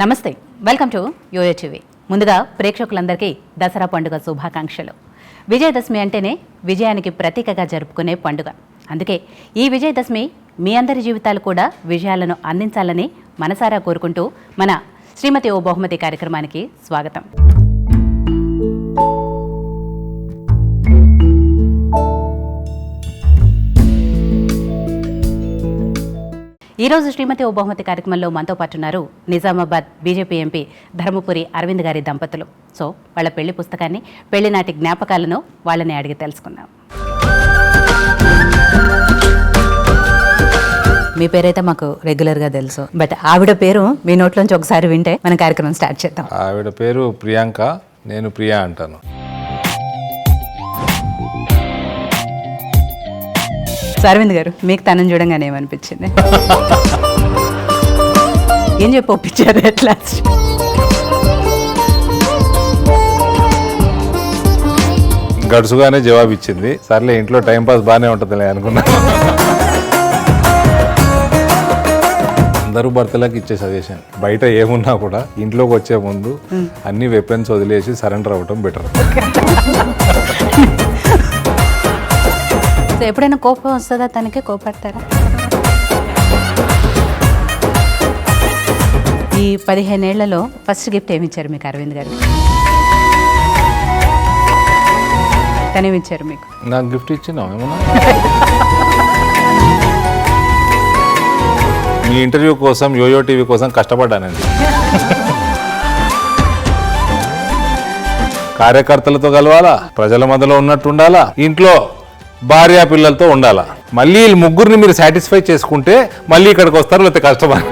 నమస్తే, welcome to yo-yo TV. ముందుగా ప్రేక్షకులందరికీ దసరా పండుగ శుభాకాంక్షలు. విజయదశమి అంటేనే విజయానికి ప్రతీకగా జరుపుకునే పండుగ. అందుకే ఈ విజయదశమి మీ అందరి జీవితాలు కూడా విజయాలను అందించాలని మనసారా కోరుకుంటూ మన శ్రీమతి ఓ బహుమతి కార్యక్రమానికి స్వాగతం. ఈరోజు శ్రీమతి ఓ బహుమతి కార్యక్రమంలో మనతో పాటు ఉన్నారు నిజామాబాద్ బీజేపీ ఎంపీ ధర్మపురి అరవింద్ గారి దంపతులు. సో వాళ్ళ పెళ్లి పుస్తకాన్ని, పెళ్లి నాటి జ్ఞాపకాలను వాళ్ళని అడిగి తెలుసుకుందాం. మీ పేరైతే మాకు రెగ్యులర్గా తెలుసు, బట్ ఆవిడ పేరు మీ నోట్లోంచి ఒకసారి వింటే మన కార్యక్రమం స్టార్ట్ చేద్దాం. ఆవిడ పేరు ప్రియాంక, నేను ప్రియా అంటాను. అరవింద్ గారు, మీకు తనని చూడంగానే ఏమనిపించింది? ఏం చెప్పి ఒప్పించారు ఎట్లా? గడుసుగానే జవాబు ఇచ్చింది. సర్లే, ఇంట్లో టైంపాస్ బాగానే ఉంటుందిలే అనుకున్నా. అందరూ భర్తలకు ఇచ్చే సజెషన్, బయట ఏమున్నా కూడా ఇంట్లోకి వచ్చే ముందు అన్ని వెపన్స్ వదిలేసి సరెండర్ అవ్వటం బెటర్. ఎప్పుడైనా కోపం వస్తుందా? తనకే కోపడతారా? ఈ 15 ఏళ్లలో ఫస్ట్ గిఫ్ట్ ఏమి ఇచ్చారు మీకు అరవింద్ గారు? తనేమి ఇచ్చారు మీకు? నాకు గిఫ్ట్ ఇచ్చినావు ఏమన్నా? మీ ఇంటర్వ్యూ కోసం, యోయో టీవీ కోసం కష్టపడ్డానండి. కార్యకర్తలతో కలవాలా, ప్రజల మధ్యలో ఉన్నట్టు ఉండాలా, ఇంట్లో భార్య పిల్లలతో ఉండాలా. మళ్ళీ వీళ్ళు ముగ్గురిని మీరు సాటిస్ఫై చేసుకుంటే మళ్ళీ ఇక్కడికి వస్తారు, లేకపోతే కష్టపడి.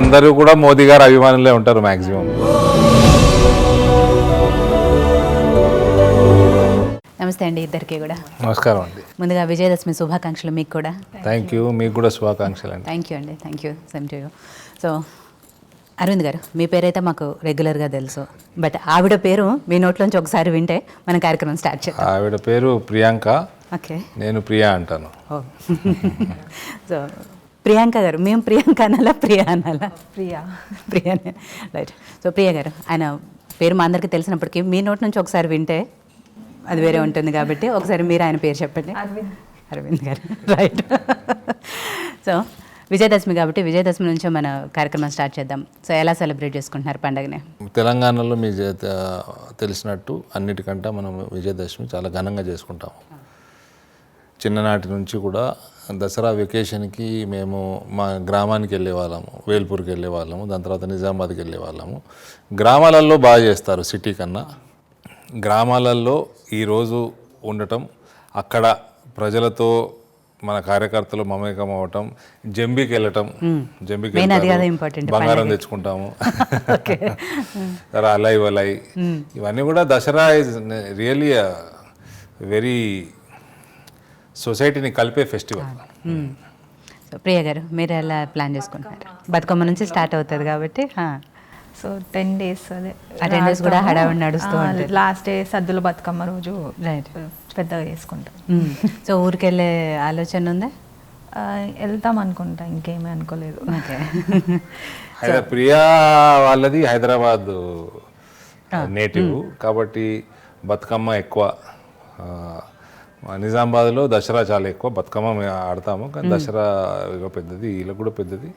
అందరూ కూడా మోదీ గారు అభిమానులే ఉంటారు మ్యాక్సిమం. నమస్తే అండి ఇద్దరికి కూడా. నమస్కారం అండి. ముందుగా విజయదశమి శుభాకాంక్షలు మీకు కూడా. థ్యాంక్ యూ, మీకు కూడా శుభాకాంక్షలు అండి. థ్యాంక్ యూ అండి, thank you, same to you. So Arvind garu, మీ పేరైతే మాకు రెగ్యులర్గా తెలుసు, బట్ ఆవిడ పేరు మీ నోట్లోంచి ఒకసారి వింటే మన కార్యక్రమం స్టార్ట్ చేద్దాం. ఆవిడ పేరు ప్రియాంక, ఓకే, నేను ప్రియా అంటాను. ఓ సో ప్రియాంక గారు, మేము ప్రియాంక అనాలా, ప్రియా అనాలా? ప్రియానే, రైట్. సో ప్రియా గారు, ఆయన పేరు మా అందరికీ తెలిసినప్పటికీ మీ నోట్ నుంచి ఒకసారి వింటే అది వేరే ఉంటుంది కాబట్టి ఒకసారి మీరు ఆయన పేరు చెప్పండి. అరవింద్ గారు, రైట్. సో విజయదశమి కాబట్టి విజయదశమి నుంచి మన కార్యక్రమం స్టార్ట్ చేద్దాం. సో ఎలా సెలబ్రేట్ చేసుకుంటున్నారు పండుగని? తెలంగాణలో మీ తెలిసినట్టు అన్నిటికంటే మనం విజయదశమి చాలా ఘనంగా చేసుకుంటాము. చిన్ననాటి నుంచి కూడా దసరా వెకేషన్కి మేము మా గ్రామానికి వెళ్ళే వాళ్ళము, వేల్పూర్కి వెళ్ళే వాళ్ళము, దాని తర్వాత నిజామాబాద్కి వెళ్ళే వాళ్ళము. గ్రామాలలో బాగా చేస్తారు సిటీ కన్నా. గ్రామాలలో ఈరోజు ఉండటం, అక్కడ ప్రజలతో మన కార్యకర్తలు మమేకం అవ్వటం, జంబీకి వెళ్ళటం, జంబీకి బంగారం తెచ్చుకుంటాము, అలై వలై, ఇవన్నీ కూడా దసరా ఇస్ రియల్లీ వెరీ సొసైటీని కలిపే ఫెస్టివల్. సో ప్రియ గారు, మీరు ఎలా ప్లాన్ చేసుకుంటున్నారు? బతుకమ్మ నుంచి స్టార్ట్ అవుతుంది కాబట్టి. సో 10 days అదే 10 days కూడా హడావిడి నడుస్తూ ఉంటుంది. లాస్ట్ డే సద్దుల బతుకమ్మ రోజు పెద్దగా చేసుకుంటాం. సో ఊరికి వెళ్ళే ఆలోచన ఉందా? వెళ్తాం అనుకుంటా, ఇంకేమీ అనుకోలేదు. ఓకే. ప్రియా వాళ్ళది హైదరాబాద్ నేటివ్ కాబట్టి బతుకమ్మ ఎక్కువ. నిజామాబాద్లో దసరా చాలా ఎక్కువ, బతుకమ్మ మేము ఆడతాము, కానీ దసరా పెద్దది, వీళ్ళకి కూడా పెద్దది.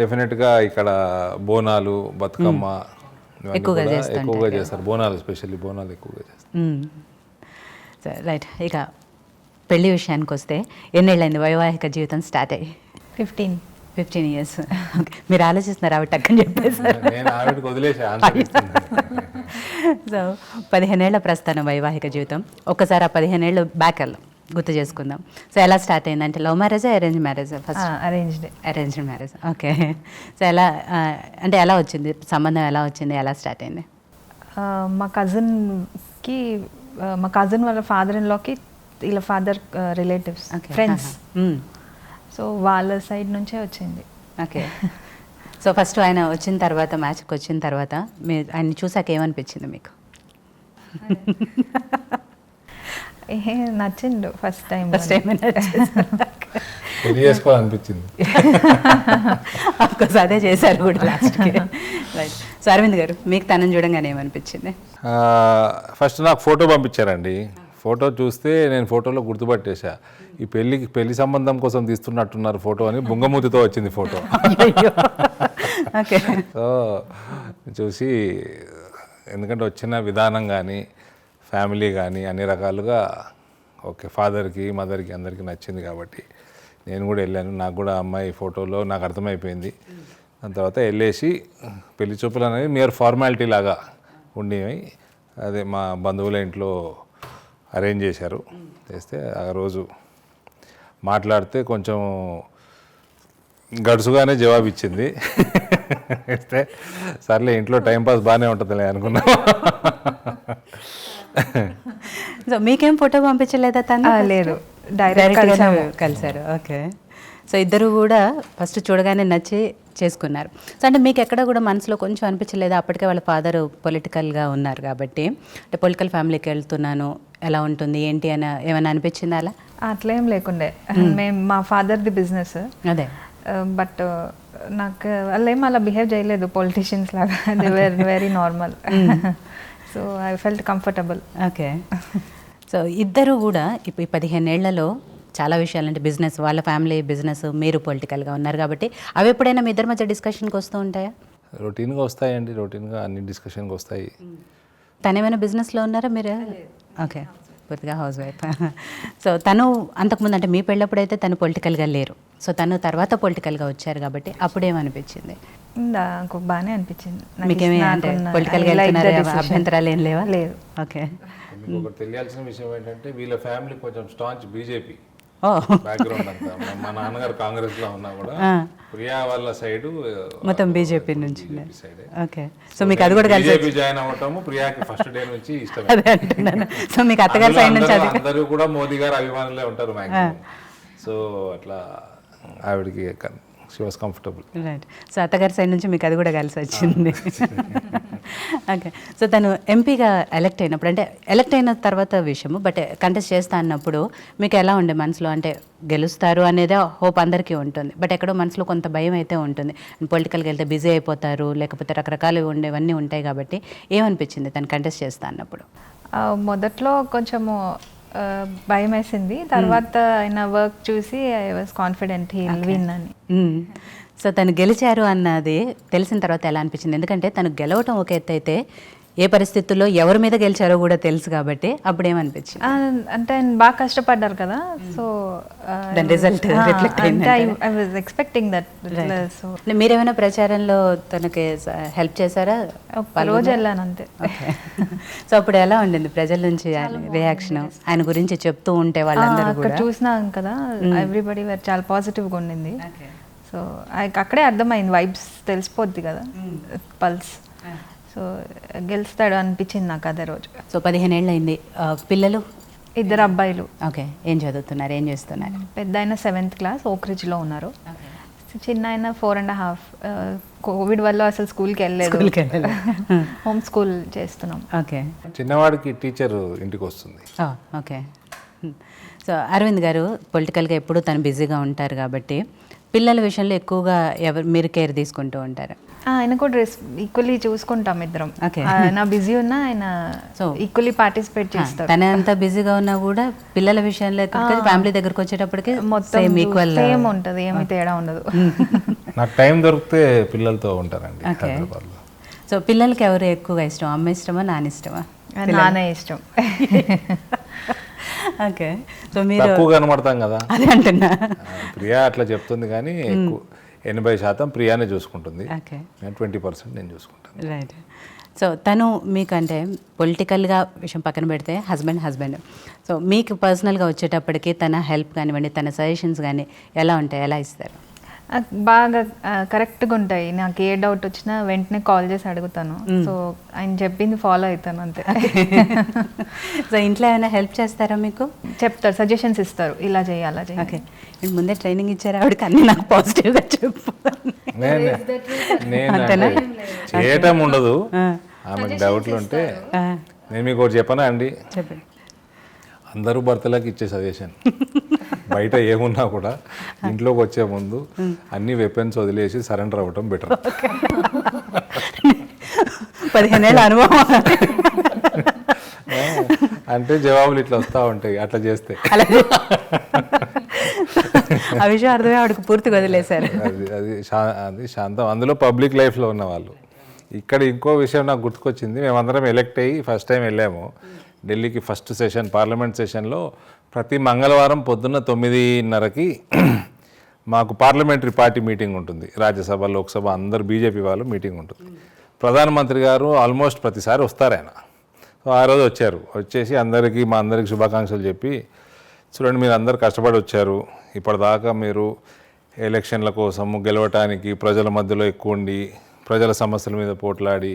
డెఫినెట్గా ఇక్కడ బోనాలు, బతుకమ్మ ఎక్కువగా చేస్తారు. బోనాలు, స్పెషల్లీ బోనాలు ఎక్కువగా చేస్తారు. రైట్. ఇక పెళ్లి విషయానికి వస్తే ఎన్నేళ్ళైంది వైవాహిక జీవితం స్టార్ట్ అయ్యి? 15 years. ఓకే, మీరు ఆలోచిస్తున్నారు ఆవిడ టక్కని చెప్పేసారు. నేను ఆవిడకి వదిలేసి. సో 15 ఏళ్ల ప్రస్థానం వైవాహిక జీవితం. ఒక్కసారి ఆ 15 ఏళ్ళు బ్యాక్ వెళ్దాం, గుర్తు చేసుకుందాం. సో ఎలా స్టార్ట్ అయింది? అంటే లవ్ మ్యారేజా, అరేంజ్ మ్యారేజా? First arranged marriage. Okay. So ఎలా అంటే ఎలా వచ్చింది సంబంధం, ఎలా వచ్చింది, ఎలా స్టార్ట్ అయింది? మా కజిన్ వాళ్ళ ఫాదర్ ఇన్ లాకి వీళ్ళ ఫాదర్ రిలేటివ్స్, ఫ్రెండ్స్. సో వాళ్ళ సైడ్ నుంచే వచ్చింది. ఓకే. సో ఫస్ట్ ఆయన వచ్చిన తర్వాత, మ్యాచ్కి వచ్చిన తర్వాత ఆయన చూసాక ఏమనిపించింది మీకు? నచ్చిండు ఫస్ట్ టైం. ఫస్ట్ టైం పెళ్లి చేసుకోవాలనిపించింది. అఫ్కోర్స్ అదే చేశారు కూడా లాస్ట్కి. రైట్. సో అరవింద్ గారు, మీకు తనని చూడంగానే ఏమనిపించింది? ఫస్ట్ నాకు ఫోటో పంపించారండి. ఫోటో చూస్తే నేను ఫోటోలో గుర్తుపట్టేశా, ఈ పెళ్లి సంబంధం కోసం తీస్తున్నట్టున్నారు ఫోటో అని. బుంగమూతితో వచ్చింది ఫోటో. ఓకే. సో చూసి, ఎందుకంటే వచ్చిన విధానం కానీ ఫ్యామిలీ కానీ అన్ని రకాలుగా ఓకే, ఫాదర్కి మదర్కి అందరికీ నచ్చింది కాబట్టి నేను కూడా వెళ్ళాను. నాకు కూడా అమ్మాయి ఫోటోలో నాకు అర్థమైపోయింది. దాని తర్వాత వెళ్ళేసి పెళ్లి చూపులు అనేది mere ఫార్మాలిటీ లాగా ఉండేవి. అదే మా బంధువుల ఇంట్లో అరేంజ్ చేశారు. చేస్తే ఆ రోజు మాట్లాడితే కొంచెం గడుసుగానే జవాబు ఇచ్చింది. ఇస్తే సర్లే ఇంట్లో టైంపాస్ బాగానే ఉంటుందిలే అనుకున్నా. సో మీకేం ఫోటో పంపించలేదా తను? లేదు, డైరెక్ట్గా కలిసారు. ఓకే. సో ఇద్దరు కూడా ఫస్ట్ చూడగానే నచ్చి చేసుకున్నారు. సో అంటే మీకు ఎక్కడ కూడా మనసులో కొంచెం అనిపించలేదా? అప్పటికే వాళ్ళ ఫాదర్ పొలిటికల్గా ఉన్నారు కాబట్టి, అంటే పొలిటికల్ ఫ్యామిలీకి వెళ్తున్నాను, ఎలా ఉంటుంది ఏంటి అని ఏమైనా అనిపించిందా అలా? అట్లేం లేకుండే. మేము మా ఫాదర్ది బిజినెస్. అదే. బట్ నాకు వాళ్ళు ఏం అలా బిహేవ్ చేయలేదు పొలిటీషియన్స్ లాగా. They were very normal. So I felt comfortable. Okay. So ఇద్దరు కూడా ఇప్పుడు 15 ఏళ్లలో చాలా విషయాలు, అంటే బిజినెస్, వాళ్ళ ఫ్యామిలీ బిజినెస్, మీరు పొలిటికల్గా ఉన్నారు కాబట్టి అవి ఎప్పుడైనా మీ ఇద్దరి మధ్య డిస్కషన్కి వస్తూ ఉంటాయా? రొటీన్గా వస్తాయండి, రొటీన్గా అన్ని డిస్కషన్కి వస్తాయి. తనేమైనా బిజినెస్లో ఉన్నారా మీరు? ఓకే, పూర్తిగా హౌస్ వైఫ్. సో తను అంతకుముందు, అంటే మీ పెళ్ళప్పుడు అయితే తను పొలిటికల్గా లేరు. సో తను తర్వాత పొలిటికల్గా వచ్చారు కాబట్టి అప్పుడేమనిపించింది? నాకు బాగానే అనిపించింది. మీకేమి అంటే పొలిటికల్గా వెళ్తున్నారు, అభ్యంతరాలు ఏం లేవా? లేదు. ఓకే. మీకు ఒకటి తెలియాల్సిన విషయం ఏంటంటే, వీళ్ళ ఫ్యామిలీ కొంచెం స్టాంచ్ బీజేపీ ఓ బ్యాక్గ్రౌండ్ అంతా. మా నాన్నగారు కాంగ్రెస్లో ఉన్నా కూడా ప్రియా వాళ్ళ సైడ్ మొత్తం బీజేపీ నుంచి. సైడ్. ఓకే. సో మీకు అది కూడా కలిసి బీజేపీ జాయిన్ అవ్వటము ప్రియాకి ఫస్ట్ డే నుంచి ఇష్టం. అదే అంటున్నాను. సో మీకు అత్తగారి సైడ్ నుంచి అది అందరూ కూడా మోదీ గారు అభిమానులే ఉంటారు మ్యాక్సిమం. సో అట్లా ఆవిడకి she was comfortable. Right. So అత్తగారి సైడ్ నుంచి మీకు అది కూడా కలిసి వచ్చింది. ఓకే. సో తను ఎంపీగా ఎలక్ట్ అయినప్పుడు, అంటే ఎలక్ట్ అయిన తర్వాత విషయము, బట్ కంటెస్ట్ చేస్తా అన్నప్పుడు మీకు ఎలా ఉండే మనసులో? అంటే గెలుస్తారు అనేదే హోప్ అందరికీ ఉంటుంది, బట్ ఎక్కడో మనసులో కొంత భయం అయితే ఉంటుంది. పొలిటికల్గా వెళ్తే బిజీ అయిపోతారు, లేకపోతే రకరకాలు ఉండేవన్నీ ఉంటాయి కాబట్టి ఏమనిపించింది తను కంటెస్ట్ చేస్తా అన్నప్పుడు? మొదట్లో కొంచెము భయం వేసింది. తర్వాత ఆయన వర్క్ చూసి I was confident he will win అని. సో తను గెలిచారు అన్నది తెలిసిన తర్వాత ఎలా అనిపించింది? ఎందుకంటే తను గెలవటం ఒక ఎత్తు అయితే, ఏ పరిస్థితుల్లో ఎవరి మీద గెలిచారో కూడా తెలుసు కాబట్టి అప్పుడు ఏమనిపించింది? అంటే ఆయన బాగా కష్టపడ్డారు కదా, సో దాని రిజల్ట్ రిఫ్లెక్ట్ అయింది. I was expecting that. So మీరేమైనా ప్రచారంలో తనకి హెల్ప్ చేశారా? రోజు వెళ్ళాను అంతే. సో అప్పుడు ఎలా ఉండింది ప్రజల నుంచి రియాక్షన్? ఆయన గురించి చెప్తూ ఉంటే వాళ్ళందరూ అక్కడ చూసినాం కదా, ఎవ్రీబడి చాలా పాజిటివ్గా ఉండింది. సో అక్కడే అర్థమైంది, వైబ్స్ తెలిసిపోద్ది కదా, పల్స్. సో గెలుస్తాడు అనిపించింది నాకు అదే రోజు. సో 15 ఏళ్ళు అయింది. పిల్లలు? 2 అబ్బాయిలు. ఓకే. ఏం చదువుతున్నారు, ఏం చేస్తున్నారు? పెద్ద ఆయన 7th క్లాస్ ఓక్రిడ్జ్లో ఉన్నారు. చిన్న ఆయన 4.5. కోవిడ్ వల్ల అసలు స్కూల్కి వెళ్ళలేదు, హోమ్ స్కూల్ చేస్తున్నాం. ఓకే. చిన్నవాడికి టీచర్ ఇంటికి వస్తుంది. ఓకే. సో అరవింద్ గారు పొలిటికల్గా ఎప్పుడూ తను బిజీగా ఉంటారు కాబట్టి పిల్లల విషయంలో ఎక్కువగా మీరు కేర్ తీసుకుంటూ ఉంటారు? ఆయన కూడా ఈక్వల్లీ చూసుకుంటాం ఇద్దరం. నా బిజీ ఉన్నా ఆయన సో ఈక్వల్లీ పార్టిసిపేట్ చేస్తారు. తన అంత బిజీగా ఉన్నా కూడా పిల్లల విషయంలో ఫ్యామిలీ దగ్గరకు వచ్చేటప్పటికి మొత్తం ఈక్వల్ సేమ్ ఉంటుంది, ఏమి తేడా ఉండదు. నాకు టైం దొరికితే పిల్లలతో ఉంటారండి హైదరాబాద్లో. సో పిల్లలకి ఎవరు ఎక్కువగా ఇష్టం? అమ్మ ఇష్టమా, నాన్న ఇష్టమా? నాన్న ఇష్టం. ఓకే. సో మీరు తక్కువ కనబడతాం కదా, అదే అంటున్నా. ప్రియా అట్లా చెప్తుంది కానీ ఎక్కువ 80% ప్రియానే చూసుకుంటుంది, 20% నేను చూసుకుంటాను. రైట్. సో తను మీకంటే పొలిటికల్గా విషయం పక్కన పెడితే హస్బెండ్. సో మీకు పర్సనల్గా వచ్చేటప్పటికి తన హెల్ప్ కానివ్వండి, తన సజెషన్స్ కానీ ఎలా ఉంటాయి, ఎలా ఇస్తారు? బాగా కరెక్ట్గా ఉంటాయి. నాకు ఏ డౌట్ వచ్చినా వెంటనే కాల్ చేసి అడుగుతాను. సో ఆయన చెప్పింది ఫాలో అవుతాను అంతే. సో ఇంట్లో ఏమైనా హెల్ప్ చేస్తారా మీకు? చెప్తారు, సజెషన్స్ ఇస్తారు, ఇలా చేయి అలా చేయి. ఓకే. ముందే ట్రైనింగ్ ఇచ్చారు ఆవిడకి, అన్నీ నాకు పాజిటివ్గా చెప్పు. నేను చేయటం ఉండదు, ఆమెకు డౌట్లు ఉంటే. నేను మీకు ఒకటి చెప్పనా అండి, చెప్పండి. అందరూ భర్తలకు ఇచ్చే సజెషన్, బయట ఏమున్నా కూడా ఇంట్లోకి వచ్చే ముందు అన్ని వెపన్స్ వదిలేసి సరెండర్ అవ్వటం బెటర్. 15 ఏళ్ళ అనుభవం. అంటే జవాబులు ఇట్లా వస్తూ ఉంటాయి అట్లా చేస్తే. ఆ విషయం అర్థమే ఆవిడకు పూర్తిగా వదిలేశారు. అది శాంతం. అందులో పబ్లిక్ లైఫ్లో ఉన్న వాళ్ళు. ఇక్కడ ఇంకో విషయం నాకు గుర్తుకొచ్చింది. మేమందరం ఎలక్ట్ అయ్యి ఫస్ట్ టైం వెళ్ళాము ఢిల్లీకి. ఫస్ట్ సెషన్ పార్లమెంట్ సెషన్లో ప్రతి మంగళవారం పొద్దున్న 9:30కి మాకు పార్లమెంటరీ పార్టీ మీటింగ్ ఉంటుంది. రాజ్యసభ, లోక్సభ అందరు బీజేపీ వాళ్ళు మీటింగ్ ఉంటుంది. ప్రధానమంత్రి గారు ఆల్మోస్ట్ ప్రతిసారి వస్తారు ఆయన. సో ఆ రోజు వచ్చారు. వచ్చేసి మా అందరికి శుభాకాంక్షలు చెప్పి, చూడండి మీరు అందరు కష్టపడి వచ్చారు, ఇప్పటిదాకా మీరు ఎలక్షన్ల కోసం గెలవటానికి ప్రజల మధ్యలో ఎక్కువ ఉండి ప్రజల సమస్యల మీద పోట్లాడి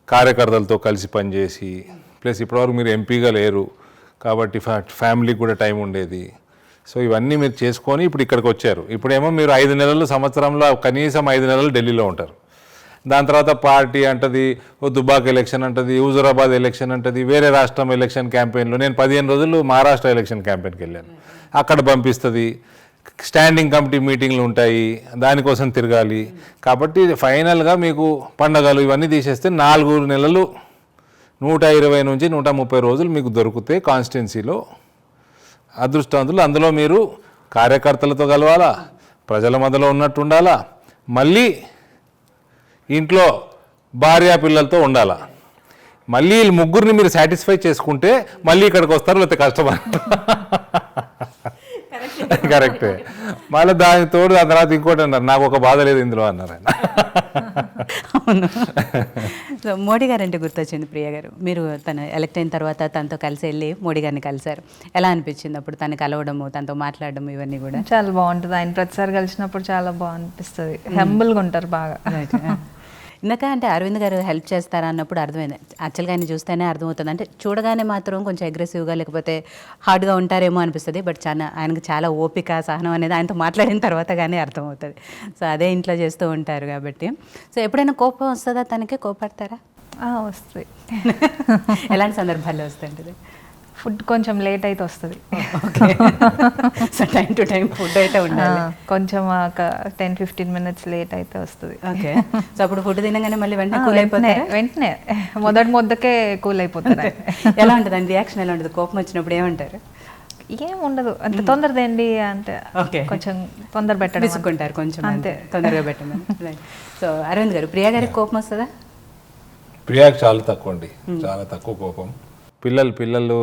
కార్యకర్తలతో కలిసి పనిచేసి, ప్లస్ ఇప్పటివరకు మీరు ఎంపీగా లేరు కాబట్టి ఫ్యామిలీకి కూడా టైం ఉండేది. సో ఇవన్నీ మీరు చేసుకొని ఇప్పుడు ఇక్కడికి వచ్చారు. ఇప్పుడేమో మీరు 5 నెలలు, సంవత్సరంలో కనీసం 5 నెలలు ఢిల్లీలో ఉంటారు. దాని తర్వాత పార్టీ అంటది, దుబాక్ ఎలక్షన్ అంటది, హుజూరాబాద్ ఎలక్షన్ అంటది, వేరే రాష్ట్రం ఎలక్షన్ క్యాంపెయిన్లో. నేను 15 రోజులు మహారాష్ట్ర ఎలక్షన్ క్యాంపెయిన్కి వెళ్ళాను. అక్కడ పంపిస్తుంది, స్టాండింగ్ కమిటీ మీటింగ్లు ఉంటాయి, దానికోసం తిరగాలి. కాబట్టి ఫైనల్గా మీకు పండగలు ఇవన్నీ తీసేస్తే 4 నెలలు 120 నుంచి 130 రోజులు మీకు దొరికితే కాన్స్టిట్యున్సీలో అదృష్టవంతులు. అందులో మీరు కార్యకర్తలతో కలవాలా, ప్రజల మధ్యలో ఉన్నట్టు ఉండాలా, మళ్ళీ ఇంట్లో భార్యా పిల్లలతో ఉండాలా. మళ్ళీ వీళ్ళు ముగ్గురిని మీరు సాటిస్ఫై చేసుకుంటే మళ్ళీ ఇక్కడికి వస్తారు, లేకపోతే కష్టపడ. కరెక్టే. మళ్ళీ దాని తోడు ఆ తర్వాత ఇంకోటి అన్నారు, నాకు ఒక బాధ లేదు ఇందులో అన్నారు ఆయన. అవును. సో మోడీ గారు అంటే గుర్తొచ్చింది ప్రియ గారు. మీరు తను ఎలక్ట్ అయిన తర్వాత తనతో కలిసి వెళ్ళి మోడీ గారిని కలిశారు. ఎలా అనిపించింది అప్పుడు తను కలవడము, తనతో మాట్లాడడం ఇవన్నీ కూడా? చాలా బాగుంటుంది. ఆయన ప్రతిసారి కలిసినప్పుడు చాలా బాగునిపిస్తుంది. హెంబుల్గా ఉంటారు బాగా. ఇందాక అంటే అరవింద్ గారు హెల్ప్ చేస్తారా అన్నప్పుడు అర్థమైంది. యాక్చువల్గా ఆయన చూస్తేనే అర్థమవుతుంది. అంటే చూడగానే మాత్రం కొంచెం అగ్రెసివ్గా లేకపోతే హార్డ్గా ఉంటారేమో అనిపిస్తుంది. బట్ ఆయనకు చాలా ఓపిక, సహనం అనేది ఆయనతో మాట్లాడిన తర్వాత కానీ అర్థమవుతుంది. సో అదే ఇంట్లో చేస్తూ ఉంటారు కాబట్టి. సో ఎప్పుడైనా కోపం వస్తుందా తనకి? కోపడతారా? వస్తుంది. ఎలాంటి సందర్భాల్లో వస్తుంటుంది? ఫుడ్ కొంచెం లేట్ అయితే వస్తుంది. Okay. So time to time food అయితే ఉండాలి. కొంచెం ఒక 10-15 minutes లేట్ అయితే వస్తుంది. ఓకే. సో అప్పుడు ఫుడ్ తినగానే మళ్ళీ వెంటనే కూల్ అయిపోతారు? వెంటనే మొదటి ముద్దకే కూల్ అయిపోతారు. ఎలా ఉంటుంది అండి రియాక్షన్? ఎలా ఉంటుంది కోపం వచ్చినప్పుడు? ఏమంటారు? ఏం ఉండదు, అంత తొందరదేండి అంటే కొంచెం తొందర పెట్టడం విసుక్కుంటారు కొంచెం, అంతే, తొందరగా పెట్టమని. సో అరవింద్ గారు, ప్రియా గారికి కోపం వస్తుందా? ప్రియాకి చాలా తక్కువ అండి, చాలా తక్కువ కోపం. పిల్లలు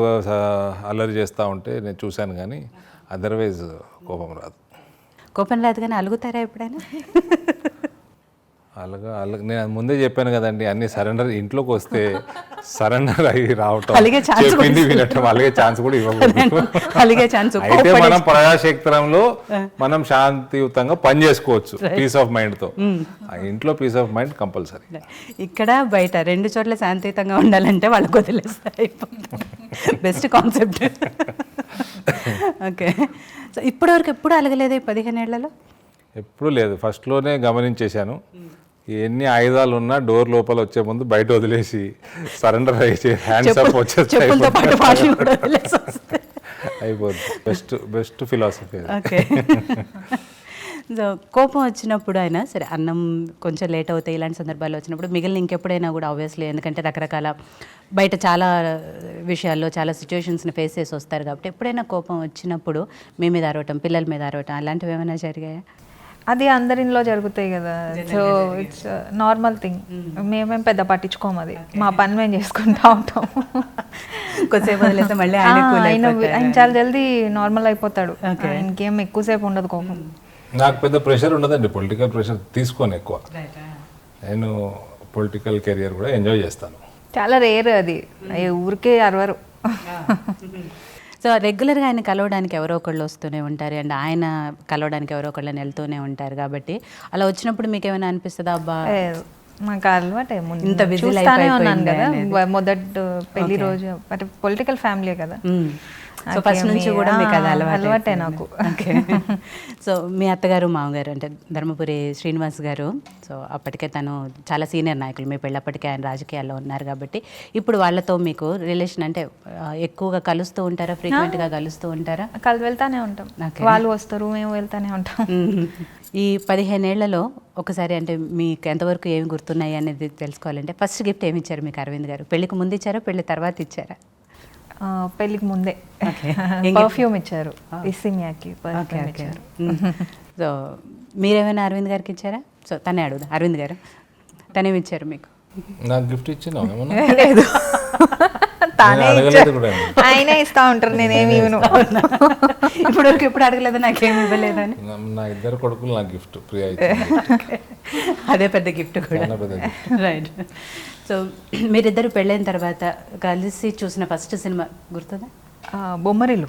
అల్లరి చేస్తూ ఉంటే నేను చూశాను, కానీ అదర్వైజ్ కోపం రాదు. కోపం రాదు కానీ అలుగుతారా ఎప్పుడైనా? నేను ముందే చెప్పాను కదండి, అన్ని సరెండర్. ఇంట్లోకి వస్తే సరెండర్ అయ్యి రావటం, చెప్పింది వినటం, అలాగే ఛాన్స్ కూడా ఇవ్వకూడదు. అయితే మనం ప్రజాక్షేత్రంలో మనం శాంతియుతంగా పని చేసుకోవచ్చు పీస్ ఆఫ్ మైండ్తో. ఇంట్లో పీస్ ఆఫ్ మైండ్ కంపల్సరీ. ఇక్కడ బయట 2 చోట్ల శాంతియుతంగా ఉండాలంటే వాళ్ళకి వదిలేస్తారు. Best concept. ఓకే. సో ఇప్పటివరకు ఎప్పుడు అలగలేదు 15 ఏళ్లలో? ఎప్పుడు లేదు. ఫస్ట్లోనే గమనించేశాను, ఎన్ని ఆయుధాలు ఉన్నా డోర్ లోపల వచ్చే ముందు బయట వదిలేసి సరెండర్ అయ్యి హ్యాండ్స్ అప్ వచ్చేస్తాయి, అయిపోతుంది. Best philosophy. ఓకే. సో కోపం వచ్చినప్పుడు అయినా సరే, అన్నం కొంచెం లేట్ అవుతాయి ఇలాంటి సందర్భాల్లో వచ్చినప్పుడు, మిగిలిన ఇంకెప్పుడైనా కూడా ఆబ్వియస్లీ, ఎందుకంటే రకరకాల బయట చాలా విషయాల్లో చాలా సిచ్యువేషన్స్ని ఫేస్ చేసి వస్తారు కాబట్టి, ఎప్పుడైనా కోపం వచ్చినప్పుడు మీ మీద అరవటం, పిల్లల మీద అరవటం అలాంటివి ఏమైనా జరిగాయా? అది అందరిలో జరుగుతాయి కదా. So it's normal thing. మేమేం పెద్ద పట్టించుకోము, అది మా పని మేము చేసుకుంటా ఉంటాం. కొద్దిసేపు వదిలేస్తే మళ్ళీ ఆయన చాలా జల్దీ నార్మల్ అయిపోతాడు. ఇంకేం ఎక్కువసేపు ఉండదు కోపం. నాకు పెద్ద ప్రెషర్ ఉండదండి, పొలిటికల్ ప్రెషర్ తీసుకోను ఎక్కువ. నేను పొలిటికల్ కెరియర్ కూడా ఎంజాయ్ చేస్తాను. చాలా రేర్ అది, ఊరికే అరవరు. సో రెగ్యులర్గా ఆయన కలవడానికి ఎవరో ఒకళ్ళు వస్తూనే ఉంటారు, అండ్ ఆయన కలవడానికి ఎవరో ఒకళ్ళని వెళ్తూనే ఉంటారు. కాబట్టి అలా వచ్చినప్పుడు మీకు ఏమైనా అనిపిస్తుందా, అబ్బా మాకు అలవాటు ఇంత బిజీ చూస్తానే ఉన్నాను కదా మొదటి పెళ్లి రోజు, అంటే పొలిటికల్ ఫ్యామిలీ కదా, సో ఫస్ట్ నుంచి కూడా మీకు అది అలవాటే నాకు. ఓకే. సో మీ అత్తగారు మామగారు అంటే ధర్మపురి శ్రీనివాస్ గారు, సో అప్పటికే తను చాలా సీనియర్ నాయకులు, మీ పెళ్ళప్పటికే ఆయన రాజకీయాల్లో ఉన్నారు కాబట్టి ఇప్పుడు వాళ్ళతో మీకు రిలేషన్ అంటే ఎక్కువగా కలుస్తూ ఉంటారా, ఫ్రీక్వెంట్గా కలుస్తూ ఉంటారా? వెళ్తానే ఉంటాం, వాళ్ళు వస్తారు మేము వెళ్తానే ఉంటాం. ఈ 15 ఏళ్లలో ఒకసారి అంటే మీకు ఎంతవరకు ఏమి గుర్తున్నాయి అనేది తెలుసుకోవాలంటే ఫస్ట్ గిఫ్ట్ ఏమి ఇచ్చారు మీకు అరవింద్ గారు? పెళ్ళికి ముందు ఇచ్చారా, పెళ్లి తర్వాత ఇచ్చారా? పెళ్ళికి ముందే పర్ఫ్యూమ్ ఇచ్చారు, ఇస్సిమియాకి పర్ఫ్యూమ్ ఇచ్చారు. సో మీరేమైనా అరవింద్ గారికి ఇచ్చారా? సో తనే అడుగుదా, అరవింద్ గారు తనేమి ఇచ్చారు మీకు? నాకు గిఫ్ట్ ఇచ్చినా లేదు, తానే ఆయనే ఇస్తా ఉంటారు, నేనేమి ఇవ్వను. ఇప్పటివరకు ఎప్పుడు అడగలేదు, నాకేమి ఇవ్వలేదని. నా ఇద్దరు కొడుకులు నాకు గిఫ్ట్ ప్రియా అదే పెద్ద గిఫ్ట్ కూడా. రైట్. సో మీరిద్దరు పెళ్ళైన తర్వాత కలిసి చూసిన ఫస్ట్ సినిమా గుర్తుందా? బొమ్మరిల్లు.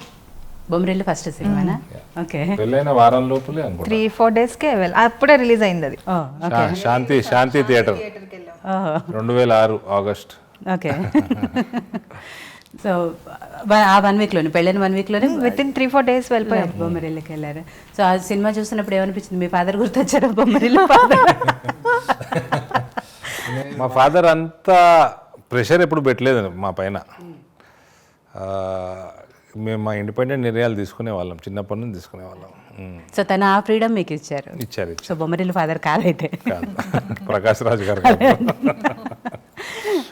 బొమ్మరిల్లు ఫస్ట్ సినిమానా? ఓకే. పెళ్ళైన వారం లోపలే అనుకుంటా, 3-4 డేస్కే అప్పుడే రిలీజ్ అయింది అది. శాంతి థియేటర్ 2006 ఆగస్ట్. ఓకే. సో ఆ 1 వీక్లోనే పెళ్ళైన 1 వీక్లోనే వితిన్ 3-4 డేస్ వెళ్ళిపోయాం, బొమ్మరిల్లుకి వెళ్ళారు. సో ఆ సినిమా చూసినప్పుడు ఏమనిపించింది? మీ ఫాదర్ గుర్తొచ్చారా? బొమ్మరిల్లు ఫాదర్. మా ఫాదర్ అంతా ప్రెషర్ ఎప్పుడు పెట్టలేదు మా పైన. మేము మా ఇండిపెండెంట్ నిర్ణయాలు తీసుకునే వాళ్ళం, చిన్నప్పటి నుంచి తీసుకునే వాళ్ళం. సో తను ఆ ఫ్రీడమ్ మీకు ఇచ్చారు. సో బొమ్మరిల్లు ఫాదర్ కాదైతే ప్రకాష్ రాజ్ గారు.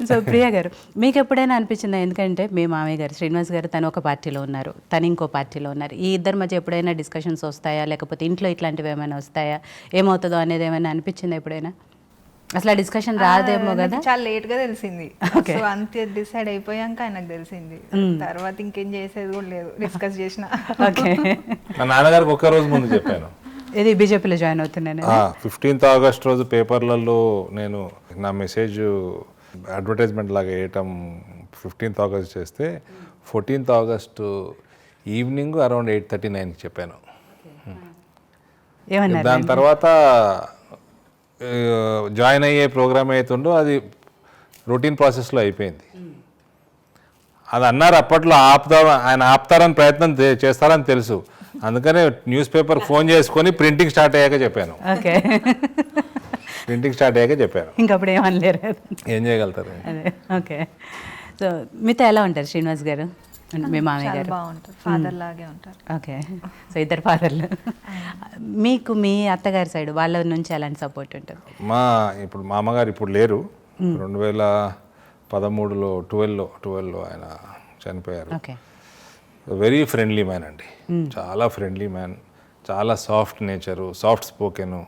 సో ప్రియా గారు, మీకు ఎప్పుడైనా అనిపించిందా? ఎందుకంటే మీ మామయ్య గారు శ్రీనివాస్ గారు తను ఒక పార్టీలో ఉన్నారు, తను ఇంకో పార్టీలో ఉన్నారు, ఈ ఇద్దరి మధ్య ఎప్పుడైనా డిస్కషన్స్ వస్తాయా, లేకపోతే ఇంట్లో ఇట్లాంటివి ఏమైనా వస్తాయా, ఏమవుతుందో అనేది ఏమైనా అనిపించిందా ఎప్పుడైనా? అసలు డిస్కషన్ రాదేమో కదా. చాలా లేట్ గా తెలిసింది, సో అంతే డిసైడ్ అయిపోయాక ఆయనకు తెలిసింది. తర్వాత ఇంకేం చేసేది కూడా లేదు, డిస్కస్ చేసిన. ఓకే. మా నాన్నగారికి ఒక్క రోజు ముందు చెప్పాను, ఇది బీజేపీలో జాయిన్ అవుతున్నాను. 15th ఆగస్ట్ రోజు పేపర్లలో నేను నా మెసేజ్ అడ్వర్టైజ్మెంట్ లాగా వేయటం 15th ఆగస్ట్ చేస్తే 14th ఆగస్ట్ ఈవినింగ్ అరౌండ్ 8:39కి చెప్పాను. ఏమన్నారు? దాని తర్వాత జాయిన్ అయ్యే ప్రోగ్రామ్ అవుతుండో అది రొటీన్ ప్రాసెస్లో అయిపోయింది. అది అన్నారు అప్పట్లో, ఆయన ఆపుతారని ప్రయత్నం చేస్తారని తెలుసు, అందుకనే న్యూస్ పేపర్ ఫోన్ చేసుకొని ప్రింటింగ్ స్టార్ట్ అయ్యాక చెప్పాను. ఓకే. ప్రింటింగ్ స్టార్ట్ అయ్యాక చెప్పాను. ఇంకప్పుడు ఏమనలేరు, ఏం చేయగలుగుతారు. అదే. ఓకే. సో మీతో ఎలా ఉంటారు శ్రీనివాస్ గారు? మీ మామయ్య గారు బాగుంటారు, ఫాదర్ లాగే ఉంటారు. ఓకే. సో ఇద్దరు ఫాదర్లు. మీకు మీ అత్తగారి సైడ్ వాళ్ళ నుంచి ఎలాంటి సపోర్ట్ ఉంటుంది? ఇప్పుడు మా అమ్మగారు ఇప్పుడు లేరు, 2013లో 12లో ఆయన చనిపోయారు. ఓకే. వెరీ ఫ్రెండ్లీ మ్యాన్ అండి, చాలా ఫ్రెండ్లీ మ్యాన్, చాలా సాఫ్ట్ నేచరు, సాఫ్ట్ స్పోకెను.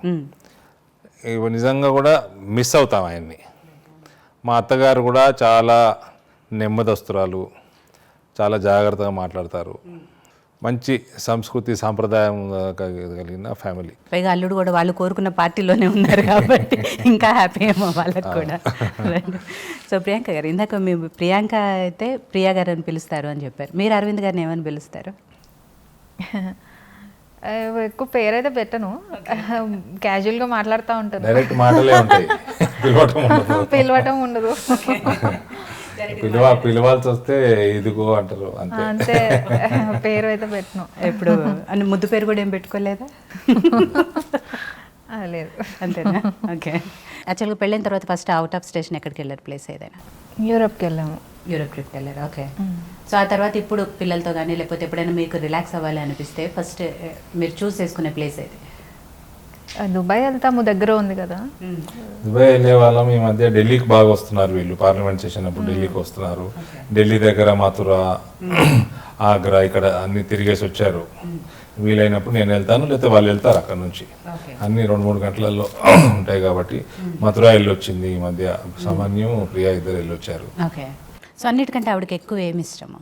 నిజంగా కూడా మిస్ అవుతాం ఆయన్ని. మా అత్తగారు కూడా చాలా నెమ్మదస్తురాలు, చాలా జాగ్రత్తగా మాట్లాడతారు, మంచి సంస్కృతి సాంప్రదాయం కలిగిన ఫ్యామిలీ. పైగా అల్లుడు కూడా వాళ్ళు కోరుకున్న పార్టీలోనే ఉన్నారు కాబట్టి ఇంకా హ్యాపీ ఏమో వాళ్ళకి కూడా. సో ప్రియాంక గారు, ఇందాక మీ ప్రియాంక అయితే ప్రియా గారు అని పిలుస్తారు అని చెప్పారు, మీరు అరవింద్ గారిని ఏమని పిలుస్తారు? ఎక్కువ పేరైతే పెట్టను, క్యాజువల్గా మాట్లాడుతూ ఉంటాను. డైరెక్ట్ మాటలే ఉంటాయి, పిలవటం ఉండదు. పిలవాల్సి వస్తే ఇదిగో అంటారు అంతే, పేరు అయితే పెట్టను. ఎప్పుడు అని ముద్దు పేరు కూడా ఏం పెట్టుకోలేదా? లేదు. అంతేనా? ఓకే. యాక్చువల్గా పెళ్ళైన తర్వాత ఫస్ట్ అవుట్ ఆఫ్ స్టేషన్ ఎక్కడికి వెళ్ళారు ప్లేస్ ఏదైనా? యూరోప్కి వెళ్ళాము. యూరోప్ ట్రిప్కి వెళ్ళారు. ఓకే. సో ఆ తర్వాత ఇప్పుడు పిల్లలతో కానీ లేకపోతే ఎప్పుడైనా మీకు రిలాక్స్ అవ్వాలి అనిపిస్తే ఫస్ట్ మీరు చూస్ చేసుకునే ప్లేస్ ఏది? దుబాయ్ వెళ్తాము, దగ్గర ఉంది కదా. దుబాయ్ వెళ్ళే వాళ్ళం. ఈ మధ్య ఢిల్లీకి బాగా వస్తున్నారు వీళ్ళు, పార్లమెంట్ సెషన్ అప్పుడు ఢిల్లీకి వస్తున్నారు. ఢిల్లీ దగ్గర మథురా, ఆగ్రా ఇక్కడ అన్ని తిరిగేసి వచ్చారు. వీలైనప్పుడు నేను వెళ్తాను, లేకపోతే వాళ్ళు వెళ్తారు అక్కడ నుంచి. అన్ని 2-3 గంటలలో ఉంటాయి కాబట్టి మథురా వెళ్ళొచ్చింది ఈ మధ్య, సామాన్యం ప్రియా ఇద్దరు వెళ్ళొచ్చారు. ఓకే. సో అన్నిటికంటే ఆవిడకి ఎక్కువ ఏమి ఇష్టమో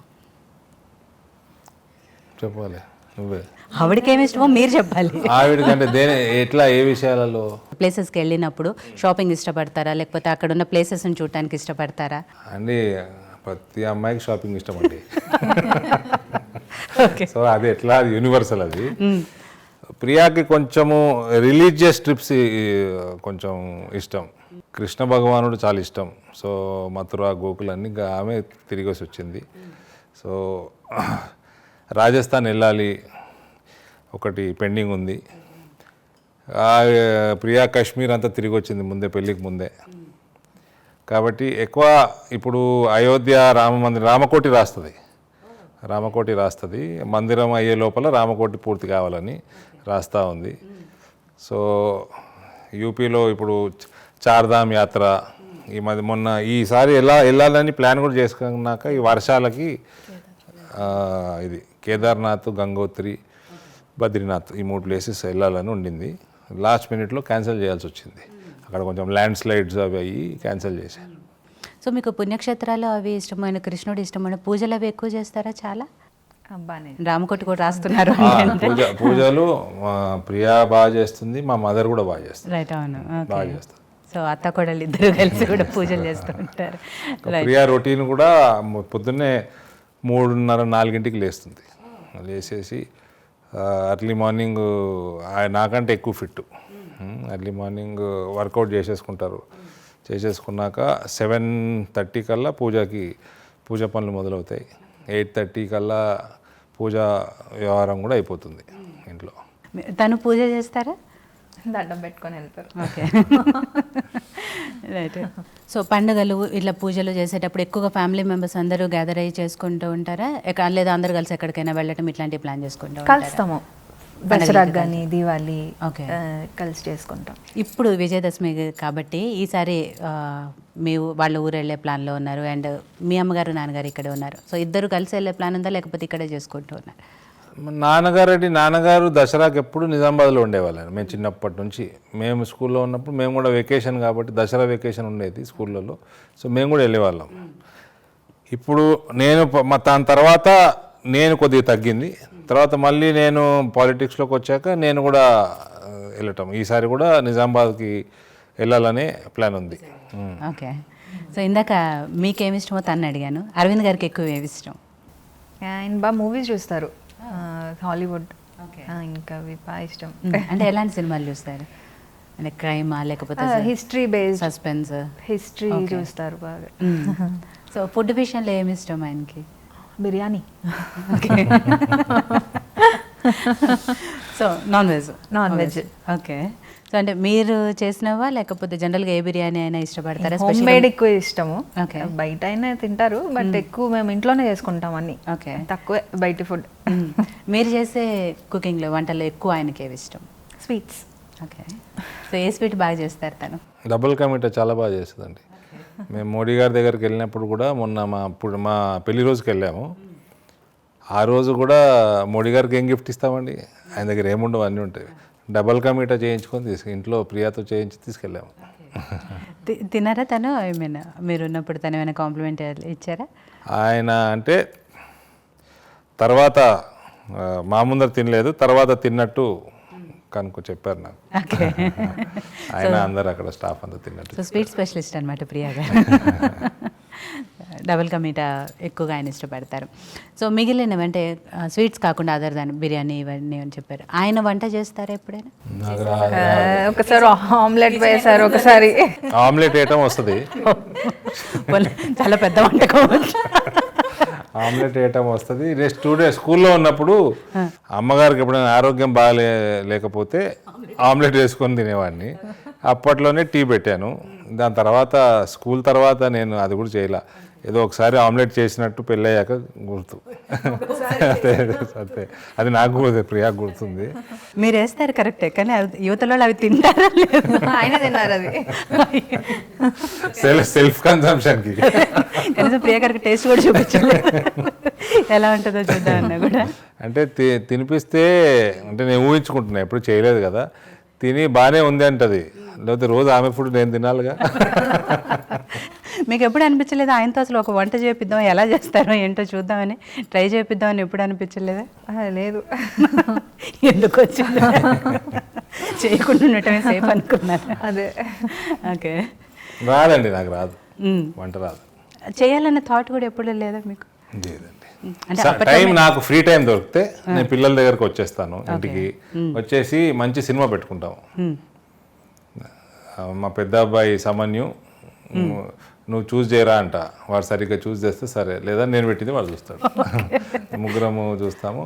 చెప్పాలి నువ్వే. ఆవిడకి ఏమి ఇష్టమో మీరు చెప్పాలి. ఆవిడకంటే ఎట్లా, ఏ విషయాలలో? ప్లేసెస్కి వెళ్ళినప్పుడు షాపింగ్ ఇష్టపడతారా, లేకపోతే అక్కడ ఉన్న ప్లేసెస్ని చూడటానికి ఇష్టపడతారా? అండి ప్రతి అమ్మాయికి షాపింగ్ ఇష్టం అండి. సో అది ఎట్లా, అది యూనివర్సల్. అది ప్రియాకి కొంచెము రిలీజియస్ ట్రిప్స్ కొంచెం ఇష్టం. కృష్ణ భగవానుడు చాలా ఇష్టం. సో మథురా, గోకుల్ అన్ని ఆమె తిరిగేసి వచ్చింది. సో రాజస్థాన్ వెళ్ళాలి ఒకటి పెండింగ్ ఉంది. ప్రియా కాశ్మీర్ అంతా తిరిగి వచ్చింది ముందే, పెళ్ళికి ముందే. కాబట్టి ఎక్కువ ఇప్పుడు అయోధ్య రామ మందిరం రామకోటి రాస్తుంది. మందిరం అయ్యే లోపల రామకోటి పూర్తి కావాలని రాస్తూ ఉంది. సో యూపీలో ఇప్పుడు చార్ధామ్ యాత్ర మొన్న ఈసారి వెళ్ళాలని ప్లాన్ కూడా చేసుకున్నాక ఈ వర్షాలకి ఇది కేదార్నాథ్, గంగోత్రి, బద్రీనాథ్ ఈ 3 ప్లేసెస్ వెళ్ళాలని ఉండింది. లాస్ట్ మినిట్లో క్యాన్సిల్ చేయాల్సి వచ్చింది. అక్కడ కొంచెం ల్యాండ్ స్లైడ్స్ అవి అయ్యి క్యాన్సిల్ చేశాను. సో మీకు పుణ్యక్షేత్రాలు అవి ఇష్టమైన, కృష్ణుడు ఇష్టమైన, పూజలు అవి ఎక్కువ చేస్తారా? చాలా అబ్బానే రామకోటి కూడా రాస్తున్నారు. పూజలు ప్రియా బాగా చేస్తుంది, మా మదర్ కూడా బాగా చేస్తుంది. రైట్, అవును, బాగా చేస్తుంది. సో అత్త కోడలు ఇద్దరు కలిసి కూడా పూజలు చేస్తూ ఉంటారు. ప్రియా రొటీన్ కూడా పొద్దున్నే 3:30-4 లేస్తుంది. లేచేసి అర్లీ మార్నింగ్ నాకంటే ఎక్కువ ఫిట్, అర్లీ మార్నింగ్ వర్కౌట్ చేసేసుకున్నాక 7:30 కల్లా పూజ పనులు మొదలవుతాయి. 8:30 కల్లా పూజ వ్యవహారం కూడా అయిపోతుంది ఇంట్లో. తను పూజ చేస్తారా? దండం పెట్టుకొని వెళ్తారు. Okay, right. సో పండుగలు ఇట్లా పూజలు చేసేటప్పుడు ఎక్కువగా ఫ్యామిలీ మెంబర్స్ అందరూ గ్యాదర్ అయ్యి చేసుకుంటూ ఉంటారా, లేదా అందరు కలిసి ఎక్కడికైనా వెళ్ళటం ఇట్లాంటివి ప్లాన్ చేసుకుంటూ కలుస్తాము? దసరాకు కానీ దివాళీ ఓకే కలిసి చేసుకుంటాం. ఇప్పుడు విజయదశమి కాబట్టి ఈసారి మీ వాళ్ళ ఊరు వెళ్ళే ప్లాన్లో ఉన్నారు, అండ్ మీ అమ్మగారు నాన్నగారు ఇక్కడే ఉన్నారు. సో ఇద్దరు కలిసి వెళ్ళే ప్లాన్ ఉందా, లేకపోతే ఇక్కడే చేసుకుంటూ ఉన్నారు? నాన్నగారు దసరాకి ఎప్పుడు నిజామాబాద్లో ఉండేవాళ్ళని. మేము చిన్నప్పటి నుంచి, మేము స్కూల్లో ఉన్నప్పుడు మేము కూడా వెకేషన్ కాబట్టి దసరా వెకేషన్ ఉండేది స్కూళ్ళలో. సో మేము కూడా వెళ్ళేవాళ్ళం. ఇప్పుడు దాని తర్వాత నేను కొద్దిగా తగ్గింది. తర్వాత మళ్ళీ నేను పాలిటిక్స్లోకి వచ్చాక నేను కూడా వెళ్ళటం, ఈసారి కూడా నిజామాబాద్కి వెళ్ళాలనే ప్లాన్ ఉంది. ఓకే. సో ఇందాక మీకేమి ఇష్టమో తను అడిగాను. అరవింద్ గారికి ఎక్కువ ఏమి ఇష్టం? ఆయన బాగా మూవీస్ చూస్తారు, హాలీవుడ్, ఇంకా అవి బాగా ఇష్టం. అంటే ఎలాంటి సినిమాలు చూస్తారు? అంటే క్రైమా, లేకపోతే హిస్టరీ బేస్డ్, సస్పెన్స్, హిస్టరీ చూస్తారు బాగా. సో ఫుడ్ విషయంలో ఏమి ఇష్టం ఆయనకి? Biryani. So non veg. Okay. So అంటే మీరు చేసినవా, లేకపోతే జనరల్గా ఏ బిర్యానీ అయినా ఇష్టపడతారా? హోమ్ మేడ్ ఎక్కువ ఇష్టము. ఓకే. బయట అయినా తింటారు, బట్ ఎక్కువ మేము ఇంట్లోనే చేసుకుంటాం అన్ని. ఓకే. తక్కువే బయట ఫుడ్. మీరు చేసే కుకింగ్లో వంటల్లో ఎక్కువ ఆయనకి ఏవి ఇష్టం? స్వీట్స్. ఓకే. సో ఏ స్వీట్ బాగా చేస్తారు తను? డబుల్ కా మీఠా చాలా బాగా చేస్తుందండి. మేము మోడీ గారి దగ్గరికి వెళ్ళినప్పుడు కూడా మొన్న మా పెళ్లి రోజుకి వెళ్ళాము. ఆ రోజు కూడా మోడీ గారికి ఏం గిఫ్ట్ ఇస్తామండి, ఆయన దగ్గర ఏముండవు, అన్నీ ఉంటాయి. డబల్ కా మీఠా చేయించుకొని ఇంట్లో ప్రియాతో చేయించి తీసుకెళ్ళాము. తిన్నారా తను? ఏమైనా మీరు ఉన్నప్పుడు తను ఏమైనా కాంప్లిమెంట్ ఇచ్చారా? ఆయన అంటే తర్వాత మా ముందర తినలేదు, తర్వాత తిన్నట్టు కనుక చెప్పారు నాకు. ఆయన అందరు అక్కడ స్టాఫ్ అంతా తిన్నట్టు. సో స్వీట్ స్పెషలిస్ట్ అనమాట ప్రియా గారు. డబుల్ కా మీఠా ఎక్కువగా ఆయన ఇష్టపడతారు. సో మిగిలినవి అంటే స్వీట్స్ కాకుండా అదర్ దాని బిర్యానీ ఇవన్నీ అని చెప్పారు. ఆయన వంట చేస్తారా ఎప్పుడైనా? ఒకసారి ఆమ్లెట్ వేశారు, ఒకసారి ఆమ్లెట్ వేయటం వస్తుంది. చాలా పెద్ద వంటకం. ఆమ్లెట్ వేయటం వస్తుంది. స్కూల్లో ఉన్నప్పుడు అమ్మగారికి ఎప్పుడైనా ఆరోగ్యం లేకపోతే ఆమ్లెట్ వేసుకొని తినేవాడిని. అప్పట్లోనే టీ పెట్టాను. దాని తర్వాత స్కూల్ తర్వాత నేను అది కూడా చేయలే. ఏదో ఒకసారి ఆమ్లెట్ చేసినట్టు పెళ్ళయ్యాక గుర్తు. అంతే, అది నాకు ప్రియాకు గుర్తుంది. మీరు వేస్తారు కరెక్టే, కానీ యువతలో అవి తింటారా? ఆయన తిన్నారు అది సెల్ఫ్ కన్సంప్షన్కి. కనీసం ప్రియా గారికి టేస్ట్ కూడా చూపించాలి, ఎలా ఉంటుందో చూద్దామన్నా కూడా. అంటే తినిపిస్తే, అంటే నేను ఊహించుకుంటున్నా, ఎప్పుడు చేయలేదు కదా, తిని బాగానే ఉంది అంటది. లేకపోతే రోజు ఆమె ఫుడ్ నేను తినాలిగా. మీకు ఎప్పుడు అనిపించలేదు ఆయనతో అసలు ఒక వంట చేపిద్దాం, ఎలా చేస్తారో ఏంటో చూద్దామని ట్రై చేపిద్దామని ఎప్పుడు అనిపించలేదా? లేదు. ఎందుకు వచ్చింది, చేయకుండా ఉండటమే సేఫ్ అనుకున్నారు. అదే. ఓకే. రాదండి, నాకు రాదు వంట, రాదు. చేయాలన్న థాట్ కూడా ఎప్పుడు లేదా మీకు? లేదండి. టైం, నాకు ఫ్రీ టైం దొరికితే నేను పిల్లల దగ్గరకు వచ్చేస్తాను, ఇంటికి వచ్చేసి మంచి సినిమా పెట్టుకుంటాము. మా పెద్ద అబ్బాయి సమన్యు, నువ్వు చూస్ చేయరా అంట, వాడు సరిగ్గా చూస్ చేస్తే సరే, లేదా నేను పెట్టింది వాడు చూస్తాడు. ముగ్గురము చూస్తాము.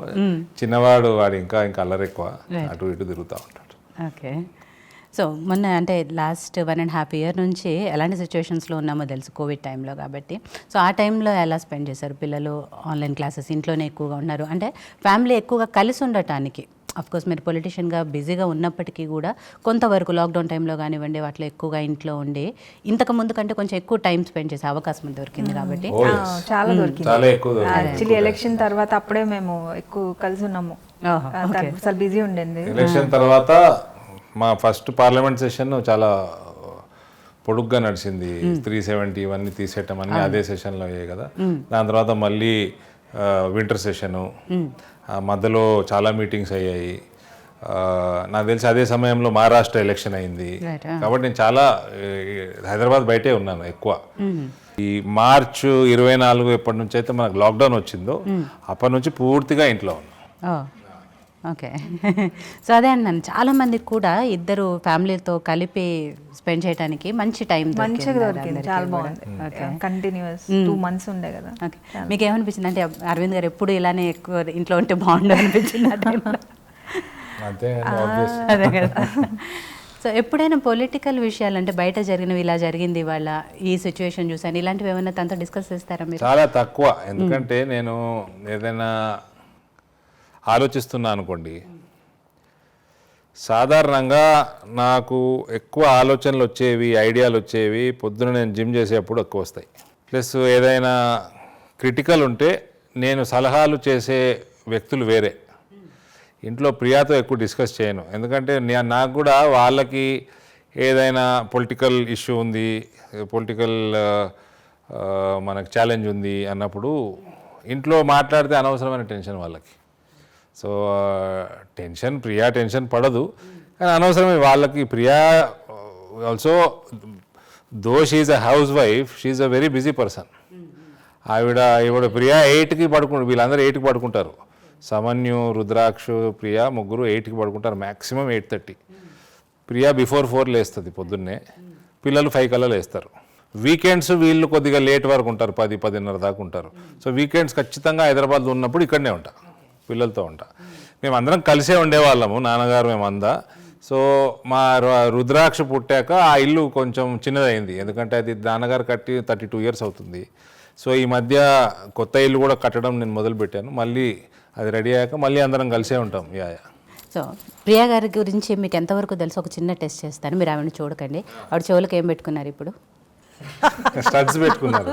చిన్నవాడు వాడు ఇంకా అల్లరి ఎక్కువ, అటు ఇటు తిరుగుతూ ఉంటాడు. ఓకే. సో మొన్న అంటే లాస్ట్ 1.5 year నుంచి ఎలాంటి సిచ్యువేషన్స్లో ఉన్నామో తెలుసు, కోవిడ్ టైంలో కాబట్టి. సో ఆ టైంలో ఎలా స్పెండ్ చేశారు? పిల్లలు ఆన్లైన్ క్లాసెస్, ఇంట్లోనే ఎక్కువగా ఉన్నారు, అంటే ఫ్యామిలీ ఎక్కువగా కలిసి ఉండటానికి. అఫ్కోర్స్ మీరు పొలిటీషియన్గా బిజీగా ఉన్నప్పటికీ కూడా కొంతవరకు లాక్డౌన్ టైంలో కానివ్వండి వాటిలో ఎక్కువగా ఇంట్లో ఉండి ఇంతకు ముందు కంటే కొంచెం ఎక్కువ టైం స్పెండ్ చేసే అవకాశం దొరికింది కాబట్టి. చాలా దొరికింది. చాలా ఎక్కువ యాక్చువల్లీ ఎలక్షన్ తర్వాత అప్పుడే మేము ఎక్కువ కలిసి ఉన్నాము. అసలు బిజీ ఉండింది. ఎలక్షన్ తర్వాత మా ఫస్ట్ పార్లమెంట్ సెషన్ చాలా పొడుగ్గా నడిచింది. 370 ఇవన్నీ తీసేయటం అన్నీ అదే సెషన్లో అయ్యాయి కదా. దాని తర్వాత మళ్ళీ వింటర్ సెషను, మధ్యలో చాలా మీటింగ్స్ అయ్యాయి. నాకు తెలిసి అదే సమయంలో మహారాష్ట్ర ఎలక్షన్ అయింది. కాబట్టి నేను చాలా హైదరాబాద్ బయటే ఉన్నాను ఎక్కువ. ఈ మార్చ్ 24 ఎప్పటి నుంచి అయితే మనకు లాక్డౌన్ వచ్చిందో అప్పటి నుంచి పూర్తిగా ఇంట్లో ఉన్నాను. ఓకే. సో అదే అన్నాను, చాలామందికి కూడా ఇద్దరు ఫ్యామిలీతో కలిపి స్పెండ్ చేయడానికి మంచి టైం మంచిగా దొరికింది. చాలా బాగుంది. కంటిన్యూస్ 2 months ఉండే కదా. ఓకే. మీకు ఏమనిపించింది? అంటే అరవింద్ గారు ఎప్పుడు ఇలానే ఎక్కువ ఇంట్లో ఉంటే బాగుండు అనిపించింది ఆ టైంలో? అదే కదా. సో ఎప్పుడైనా పొలిటికల్ విషయాలు అంటే బయట జరిగినవి, ఇలా జరిగింది ఇవాళ ఈ సిచ్యువేషన్ చూసాను, ఇలాంటివి ఏమైనా తనతో డిస్కస్ చేస్తారా మీరు? చాలా తక్కువ. ఎందుకంటే నేను ఏదైనా ఆలోచిస్తున్నా అనుకోండి, సాధారణంగా నాకు ఎక్కువ ఆలోచనలు వచ్చేవి, ఐడియాలు వచ్చేవి పొద్దున నేను జిమ్ చేసేటప్పుడు ఎక్కువ వస్తాయి. ప్లస్ ఏదైనా క్రిటికల్ ఉంటే నేను సలహాలు చేసే వ్యక్తులు వేరే. ఇంట్లో ప్రియాతో ఎక్కువ డిస్కస్ చేయను, ఎందుకంటే నాకు కూడా వాళ్ళకి ఏదైనా పొలిటికల్ ఇష్యూ ఉంది, పొలిటికల్ మనకు ఛాలెంజ్ ఉంది అన్నప్పుడు ఇంట్లో మాట్లాడితే అనవసరమైన టెన్షన్ వాళ్ళకి. సో ప్రియా టెన్షన్ పడదు, కానీ అనవసరమే వాళ్ళకి. Priya also though she's a housewife, she's a very busy person. ఇప్పుడు ప్రియా 8కి పడుకుంటారు, వీళ్ళందరూ 8కి పడుకుంటారు. సమన్యు, రుద్రాక్షు, ప్రియా ముగ్గురు 8కి పడుకుంటారు, మ్యాక్సిమం 8:30. ప్రియా బిఫోర్ 4 లేస్తుంది పొద్దున్నే, పిల్లలు 5 కల్లా లేస్తారు. వీకెండ్స్ వీళ్ళు కొద్దిగా లేట్ వరకు ఉంటారు, 10-10:30 దాకా ఉంటారు. సో వీకెండ్స్ ఖచ్చితంగా హైదరాబాద్లో ఉన్నప్పుడు ఇక్కడనే ఉంటా, పిల్లలతో ఉంటా. మేము అందరం కలిసే ఉండేవాళ్ళము, నాన్నగారు మేమందా. సో మా రుద్రాక్ష పుట్టాక ఆ ఇల్లు కొంచెం చిన్నదైంది, ఎందుకంటే అది నాన్నగారు కట్టి 32 years అవుతుంది. సో ఈ మధ్య కొత్త ఇల్లు కూడా కట్టడం నేను మొదలుపెట్టాను. మళ్ళీ అది రెడీ అయ్యాక మళ్ళీ అందరం కలిసే ఉంటాం. సో ప్రియా గారి గురించి మీకు ఎంతవరకు తెలుసు? ఒక చిన్న టెస్ట్ చేస్తాను, మీరు ఆవిడని చూడకండి. ఆవిడ చెవులకు ఏం పెట్టుకున్నారు ఇప్పుడు? స్టడ్స్ పెట్టుకున్నారు.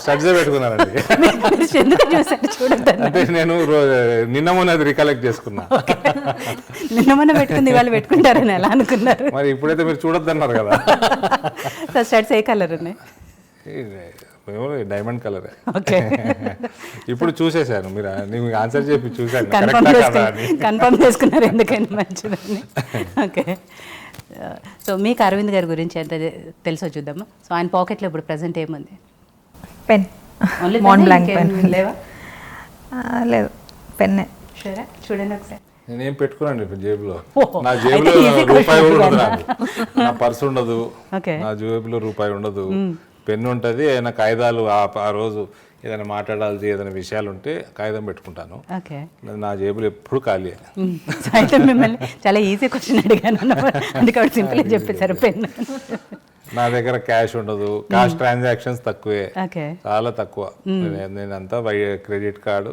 స్టడ్సే పెట్టుకున్నారండి. ఎందుకు చూసాను చూడద్దు అంటే నేను నిన్న మొన్న అది రికలెక్ట్ చేసుకున్నా. నిన్న మొన్న పెట్టుకుంది వాళ్ళు పెట్టుకుంటారని ఎలా అనుకున్నారు? మరి ఇప్పుడైతే మీరు చూడొద్దు అన్నారు కదా. సో స్టడ్స్ ఏ కలర్ ఉన్నాయి? డైమండ్ కలరే. ఓకే. ఇప్పుడు చూసేసాను, మీరు నీకు ఆన్సర్ చెప్పి చూసాను, కన్ఫర్మ్ చేసుకున్నారు ఎందుకని మంచిదని. ఓకే. సో మీకు అరవింద్ గారి గురించి ఎంత తెలుసో చూద్దాము. సో ఆయన పాకెట్లో ఇప్పుడు ప్రెసెంట్ ఏముంది? పెన్. ఓన్లీ మోన్ బ్లాంక్ పెన్ లేవా? లేదు, పెన్నే. చూడండి ఒకసారి. నేనేం పెట్టుకున్నాను ఇప్పుడు జేబులో. నా జేబులో రూపాయి కూడా ఉండదు, నాకు నా పర్సు ఉండదు, నా జేబులో రూపాయి ఉండదు. పెన్ను ఉంటుంది, ఏదైనా కాగితాలు ఆ రోజు ఏదైనా మాట్లాడాల్సి ఏదైనా విషయాలు ఉంటే కాగితం పెట్టుకుంటాను. నా జేబులు ఎప్పుడు ఖాళీ. అయితే మిమ్మల్ని చాలా ఈజీ క్వశ్చన్ అడిగాను, అందుకే సింపుల్గా చెప్పేశారు పెన్ను. నా దగ్గర క్యాష్ ఉండదు, క్యాష్ ట్రాన్సాక్షన్స్ తక్కువే, చాలా తక్కువ. నేనంతా క్రెడిట్ కార్డు,